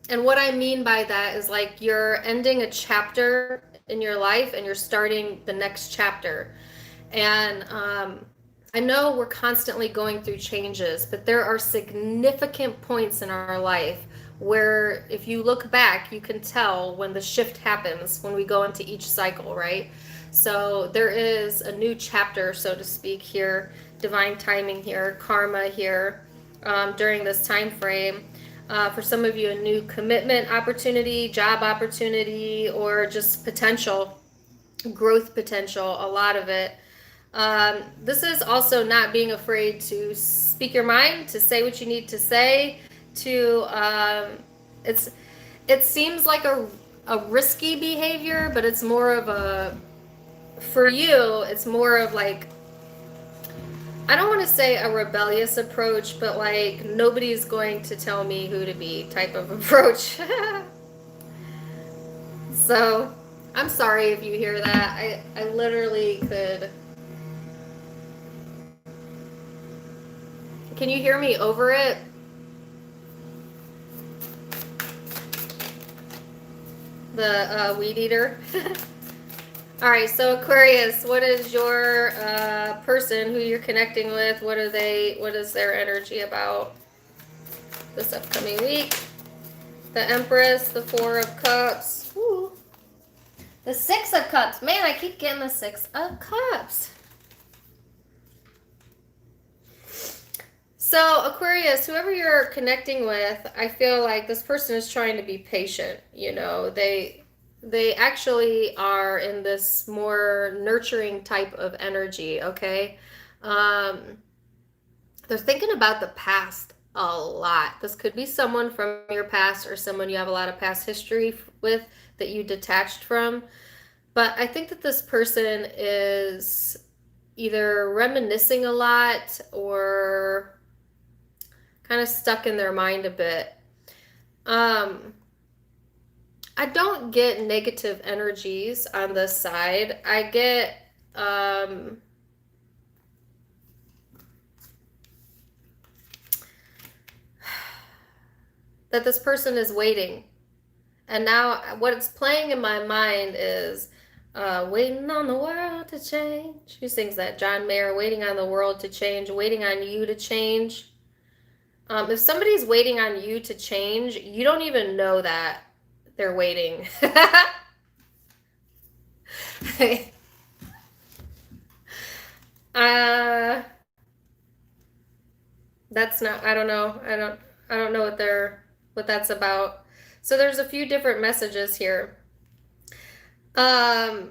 and what I mean by that is like you're ending a chapter in your life and you're starting the next chapter. And I know we're constantly going through changes, but there are significant points in our life where if you look back, you can tell when the shift happens, when we go into each cycle, right? So there is a new chapter, so to speak, here, divine timing here, karma here, during this time frame. For some of you, a new commitment opportunity, job opportunity, or just potential, growth potential, a lot of it. This is also not being afraid to speak your mind, to say what you need to say, to it seems like a risky behavior, but it's more of a, for you, it's more of like, I don't want to say a rebellious approach, but like nobody's going to tell me who to be type of approach. So I'm sorry if you hear that. I literally could. Can you hear me over it? The weed eater. All right, so Aquarius, what is your person who you're connecting with? What is their energy about this upcoming week? The Empress, the Four of Cups. Ooh. The Six of Cups. Man, I keep getting the Six of Cups. So Aquarius, whoever you're connecting with, I feel like this person is trying to be patient. You know, they actually are in this more nurturing type of energy, okay? They're thinking about the past a lot. This could be someone from your past or someone you have a lot of past history with that you detached from. But I think that this person is either reminiscing a lot or kind of stuck in their mind a bit. I don't get negative energies on this side. I get that this person is waiting. And now what's playing in my mind is waiting on the world to change. Who sings that? John Mayer, waiting on the world to change, waiting on you to change. If somebody's waiting on you to change, you don't even know that they're waiting. That's not, I don't know. I don't know what that's about. So there's a few different messages here. But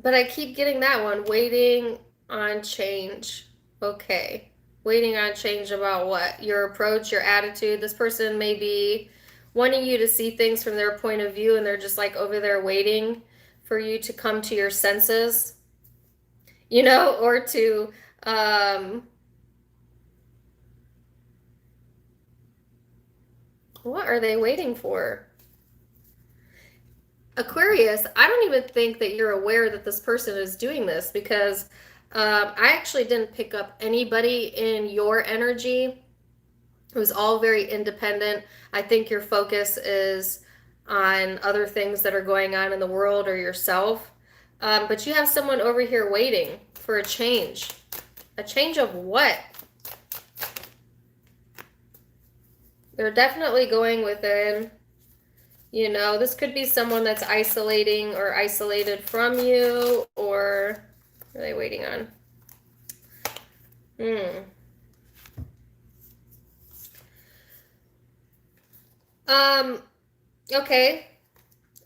I keep getting that one, waiting on change. Okay. Waiting on change about what? Your approach, your attitude. This person may be wanting you to see things from their point of view and they're just like over there waiting for you to come to your senses, you know, or to what are they waiting for? Aquarius, I don't even think that you're aware that this person is doing this because I actually didn't pick up anybody in your energy. It was all very independent. I think your focus is on other things that are going on in the world or yourself. But you have someone over here waiting for a change. A change of what? They're definitely going within. You know, this could be someone that's isolating or isolated from you, or what are they waiting on? Okay.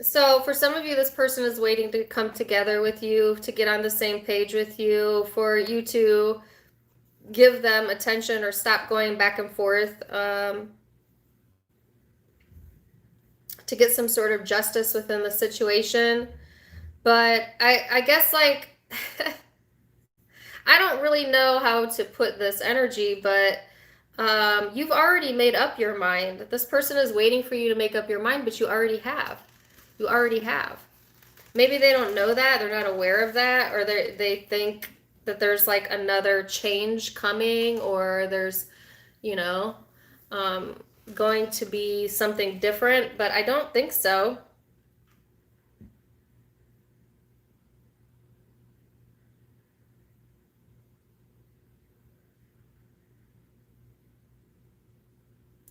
So for some of you, this person is waiting to come together with you, to get on the same page with you, for you to give them attention or stop going back and forth, to get some sort of justice within the situation. But I guess like I don't really know how to put this energy, but you've already made up your mind. This person is waiting for you to make up your mind, but you already have. You already have. Maybe they don't know that, they're not aware of that, or they think that there's like another change coming, or there's, you know, um, going to be something different, but I don't think so.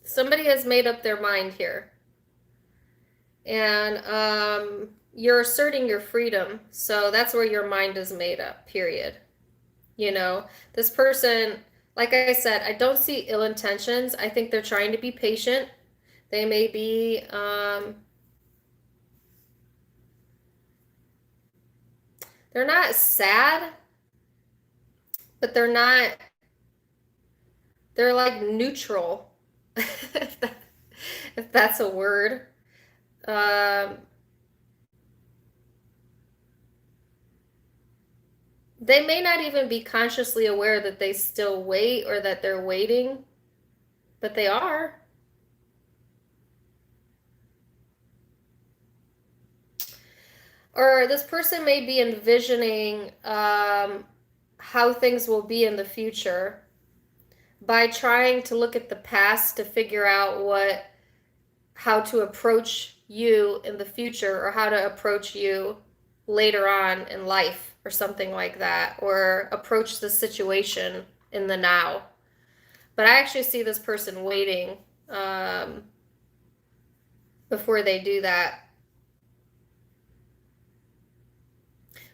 Somebody has made up their mind here. And you're asserting your freedom. So that's where your mind is made up, period. You know, this person, like I said, I don't see ill intentions. I think they're trying to be patient. They may be, they're not sad, but they're like neutral, if that's a word. Um, they may not even be consciously aware that they still wait or that they're waiting, but they are. Or this person may be envisioning how things will be in the future by trying to look at the past to figure out how to approach you in the future, or how to approach you later on in life, or something like that, or approach the situation in the now. But I actually see this person waiting before they do that.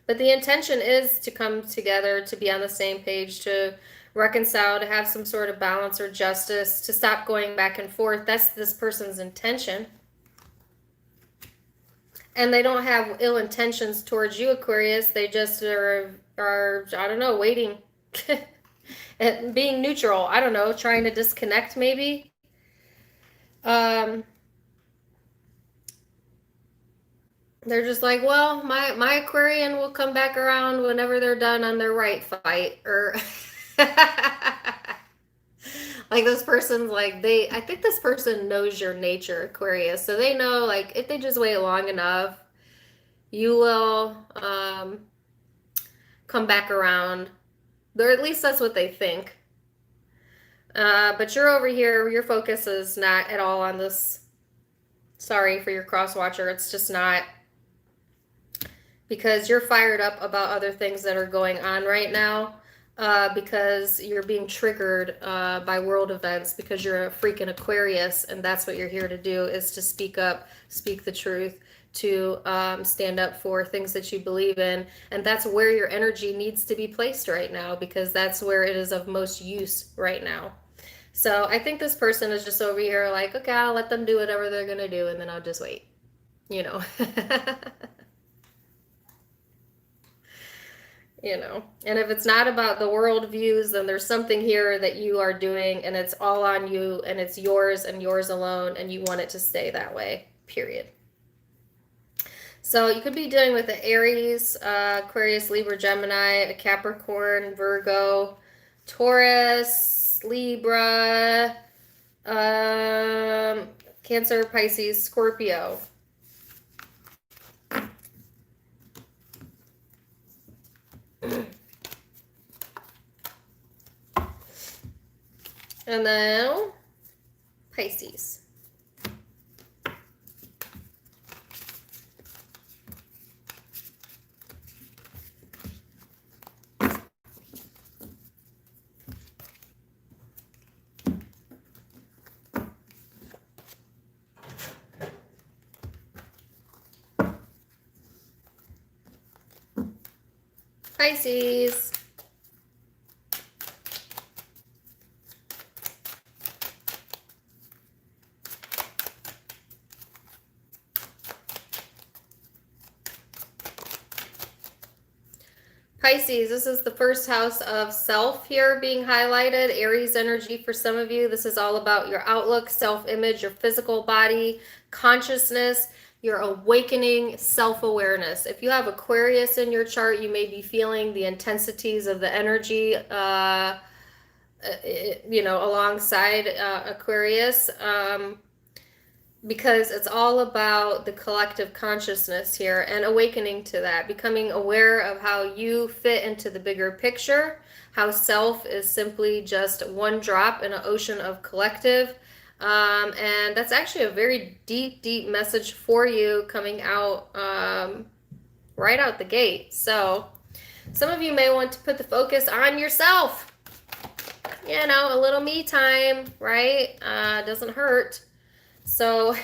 But the intention is to come together, to be on the same page, to reconcile, to have some sort of balance or justice, to stop going back and forth. That's this person's intention. And they don't have ill intentions towards you, Aquarius. They just are I don't know, waiting. And being neutral. I don't know, trying to disconnect maybe. They're just like, well, my Aquarian will come back around whenever they're done on their right fight. Or like, this person's like, I think this person knows your nature, Aquarius. So they know, like, if they just wait long enough, you will come back around. Or at least that's what they think. But you're over here, your focus is not at all on this. Sorry for your cross watcher. It's just not. Because you're fired up about other things that are going on right now, because you're being triggered by world events, because you're a freaking Aquarius, and that's what you're here to do, is to speak up, speak the truth, to stand up for things that you believe in. And that's where your energy needs to be placed right now, because that's where it is of most use right now. So I think this person is just over here like, okay, I'll let them do whatever they're going to do, and then I'll just wait, you know. You know, and if it's not about the world views, then there's something here that you are doing, and it's all on you, and it's yours and yours alone, and you want it to stay that way, period. So you could be dealing with an Aries, Aquarius, Libra, Gemini, a Capricorn, Virgo, Taurus, Libra, Cancer, Pisces, Scorpio. And then Pisces. Pisces. Pisces, this is the first house of self here being highlighted. Aries energy for some of you. This is all about your outlook, self-image, your physical body, consciousness. You're awakening self-awareness. If you have Aquarius in your chart, you may be feeling the intensities of the energy, alongside Aquarius, because it's all about the collective consciousness here and awakening to that, becoming aware of how you fit into the bigger picture, how self is simply just one drop in an ocean of collective. And that's actually a very deep, deep message for you coming out right out the gate. So some of you may want to put the focus on yourself. A little me time, right? Doesn't hurt. So,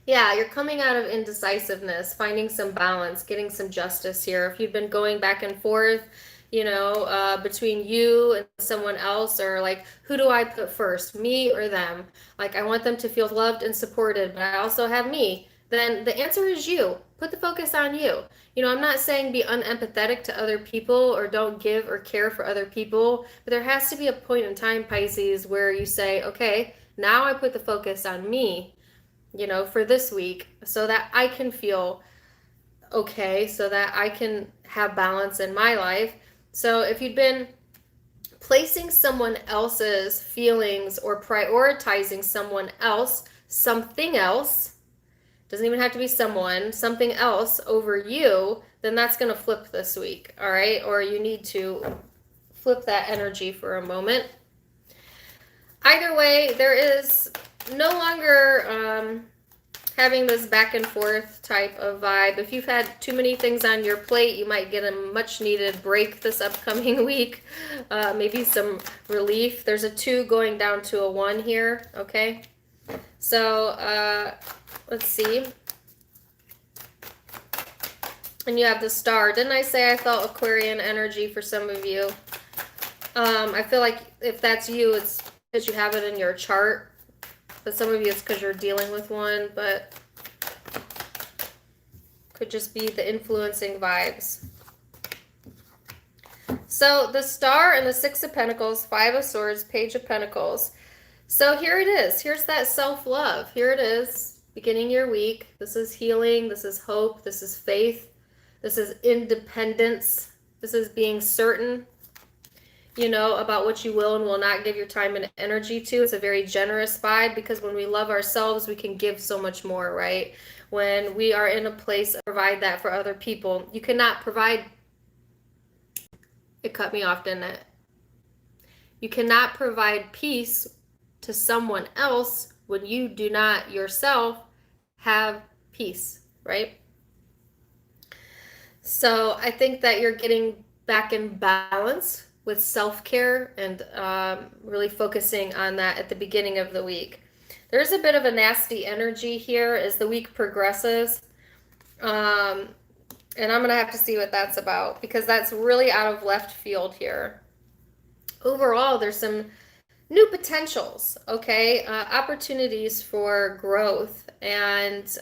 yeah, you're coming out of indecisiveness, finding some balance, getting some justice here. If you've been going back and forth, between you and someone else, or like, who do I put first, me or them? Like, I want them to feel loved and supported, but I also have me. Then the answer is you. Put the focus on you. I'm not saying be unempathetic to other people or don't give or care for other people, but there has to be a point in time, Pisces, where you say, okay, now I put the focus on me, for this week, so that I can feel okay, so that I can have balance in my life. So if you'd been placing someone else's feelings or prioritizing someone else, something else, doesn't even have to be someone, something else over you, then that's going to flip this week, all right? Or you need to flip that energy for a moment. Either way, there is no longer having this back and forth type of vibe. If you've had too many things on your plate, you might get a much needed break this upcoming week. Maybe some relief. There's a 2 going down to a 1 here, okay? So, let's see. And you have the Star. Didn't I say I felt Aquarian energy for some of you? I feel like if that's you, it's because you have it in your chart. But some of you, it's because you're dealing with one. But could just be the influencing vibes. So the Star and the 6 of Pentacles, 5 of Swords, Page of Pentacles. So here it is. Here's that self-love. Here it is. Beginning your week. This is healing. This is hope. This is faith. This is independence. This is being certain, about what you will and will not give your time and energy to. It's a very generous vibe, because when we love ourselves, we can give so much more, right? When we are in a place to provide that for other people, you cannot provide. It cut me off, didn't it? You cannot provide peace to someone else when you do not yourself have peace, right? So I think that you're getting back in balance with self-care and really focusing on that at the beginning of the week. There's a bit of a nasty energy here as the week progresses. And I'm going to have to see what that's about, because that's really out of left field here. Overall, there's some new potentials, okay? Opportunities for growth. And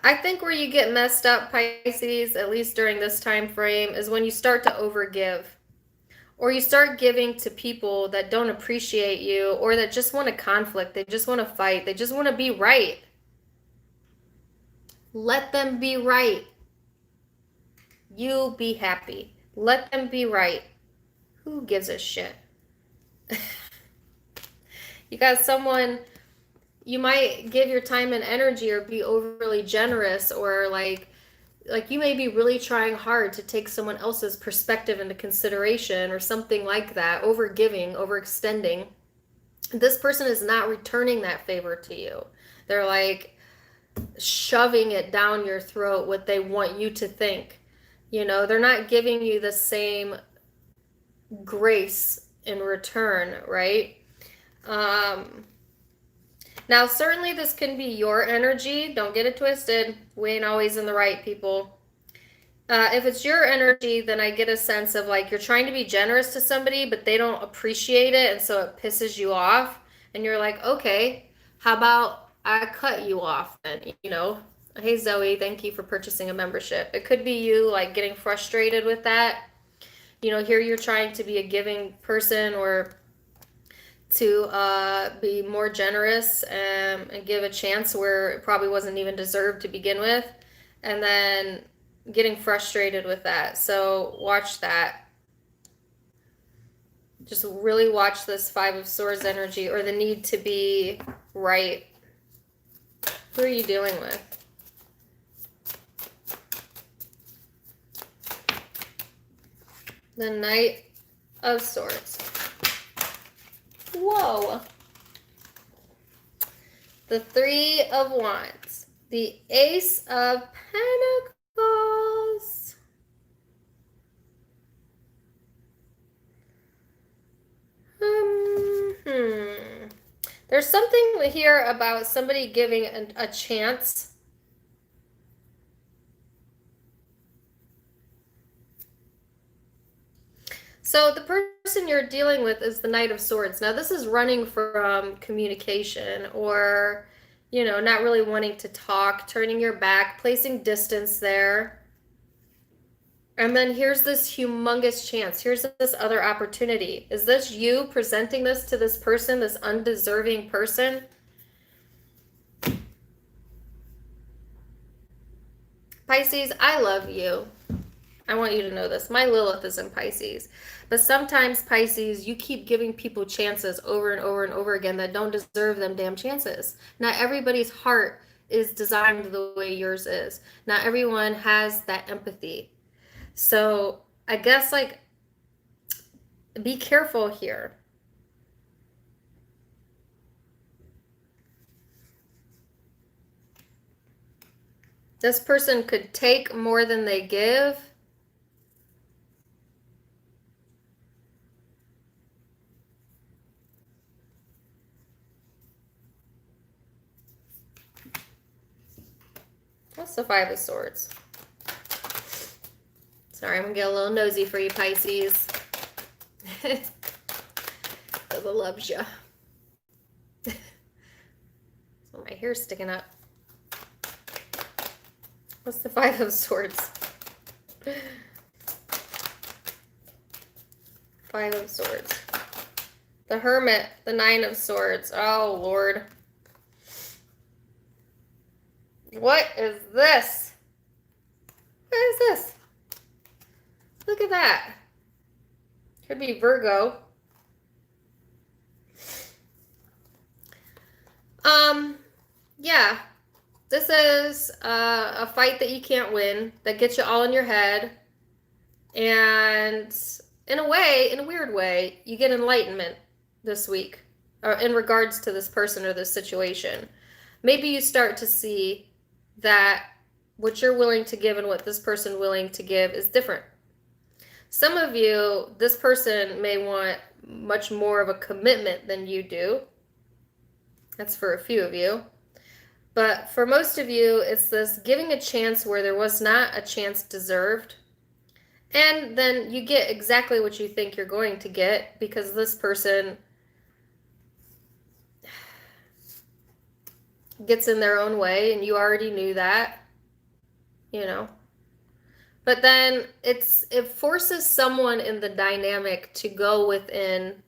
I think where you get messed up, Pisces, at least during this time frame, is when you start to overgive. Or you start giving to people that don't appreciate you, or that just want to conflict. They just want to fight. They just want to be right. Let them be right. You be happy. Let them be right. Who gives a shit? You got someone, you might give your time and energy or be overly generous, or like you may be really trying hard to take someone else's perspective into consideration or something like that, over giving, overextending. This person is not returning that favor to you. They're like shoving it down your throat, what they want you to think. They're not giving you the same grace in return, right? Now, certainly this can be your energy. Don't get it twisted. We ain't always in the right, people. If it's your energy, then I get a sense of like you're trying to be generous to somebody, but they don't appreciate it, and so it pisses you off. And you're like, okay, how about I cut you off then? Hey, Zoe, thank you for purchasing a membership. It could be you like getting frustrated with that. Here you're trying to be a giving person, or to be more generous and give a chance where it probably wasn't even deserved to begin with, and then getting frustrated with that. So watch that. Just really watch this Five of Swords energy, or the need to be right. Who are you dealing with? The Knight of Swords. Whoa. The Three of Wands. The Ace of Pentacles. There's something here about somebody giving a chance. So the person you're dealing with is the Knight of Swords. Now this is running from communication, or, you know, not really wanting to talk, turning your back, placing distance there. And then here's this humongous chance. Here's this other opportunity. Is this you presenting this to this person, this undeserving person? Pisces, I love you. I want you to know this. My Lilith is in Pisces. But sometimes, Pisces, you keep giving people chances over and over and over again that don't deserve them damn chances. Not everybody's heart is designed the way yours is. Not everyone has that empathy. So I guess, like, be careful here. This person could take more than they give. What's the Five of Swords? Sorry, I'm going to get a little nosy for you, Pisces. Bubba loves you. So my hair's sticking up. What's the Five of Swords? Five of Swords. The Hermit, the Nine of Swords. Oh, Lord. What is this? What is this? Look at that. Could be Virgo. Yeah. This is a fight that you can't win, that gets you all in your head. And in a way, in a weird way, you get enlightenment this week in regards to this person or this situation. Maybe you start to see that what you're willing to give and what this person willing to give is different. Some of you, this person may want much more of a commitment than you do. That's for a few of you. But for most of you, it's this giving a chance where there was not a chance deserved. And then you get exactly what you think you're going to get, because this person gets in their own way, and you already knew that, you know. But then it forces someone in the dynamic to go within,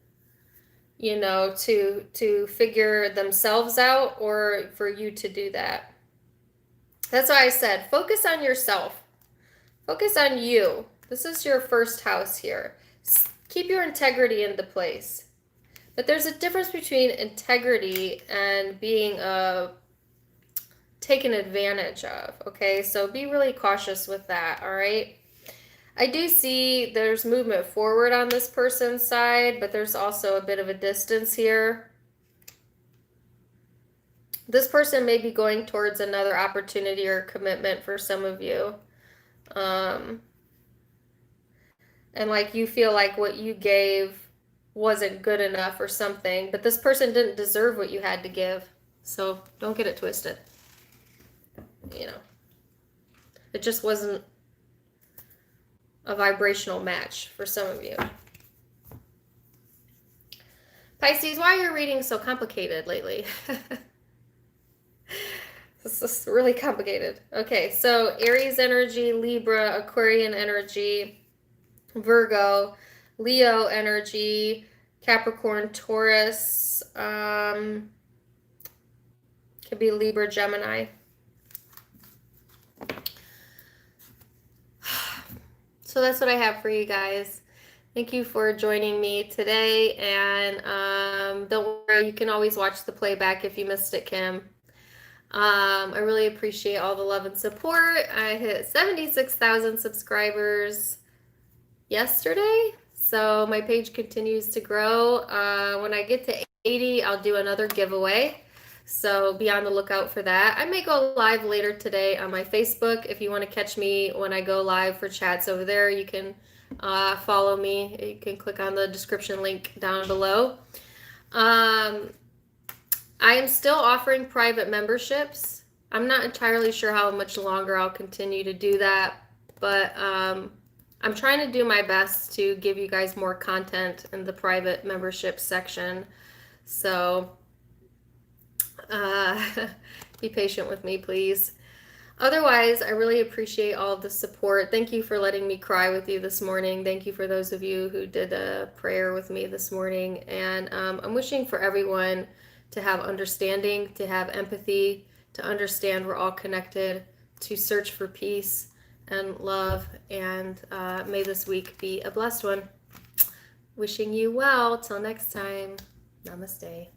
you know, to figure themselves out, or for you to do that. That's why I said, focus on yourself. Focus on you. This is your first house here. Keep your integrity into place. But there's a difference between integrity and being taken advantage of, okay? So be really cautious with that, all right? I do see there's movement forward on this person's side, but there's also a bit of a distance here. This person may be going towards another opportunity or commitment for some of you. And like you feel like what you gave wasn't good enough or something, but this person didn't deserve what you had to give. So don't get it twisted. You know, it just wasn't a vibrational match for some of you. Pisces, why are your readings so complicated lately? This is really complicated. Okay, so Aries energy, Libra, Aquarian energy, Virgo, Leo energy, Capricorn, Taurus, could be Libra, Gemini. So that's what I have for you guys. Thank you for joining me today, and don't worry, you can always watch the playback if you missed it, Kim. I really appreciate all the love and support. I hit 76,000 subscribers yesterday, so my page continues to grow. When I get to 80, I'll do another giveaway, so be on the lookout for that. I may go live later today on my Facebook. If you want to catch me when I go live for chats over there, you can follow me. You can click on the description link down below. I am still offering private memberships. I'm not entirely sure how much longer I'll continue to do that, but I'm trying to do my best to give you guys more content in the private membership section. So be patient with me, please. Otherwise, I really appreciate all of the support. Thank you for letting me cry with you this morning. Thank you for those of you who did a prayer with me this morning. And I'm wishing for everyone to have understanding, to have empathy, to understand we're all connected, to search for peace and love. And may this week be a blessed one. Wishing you well. Till next time. Namaste.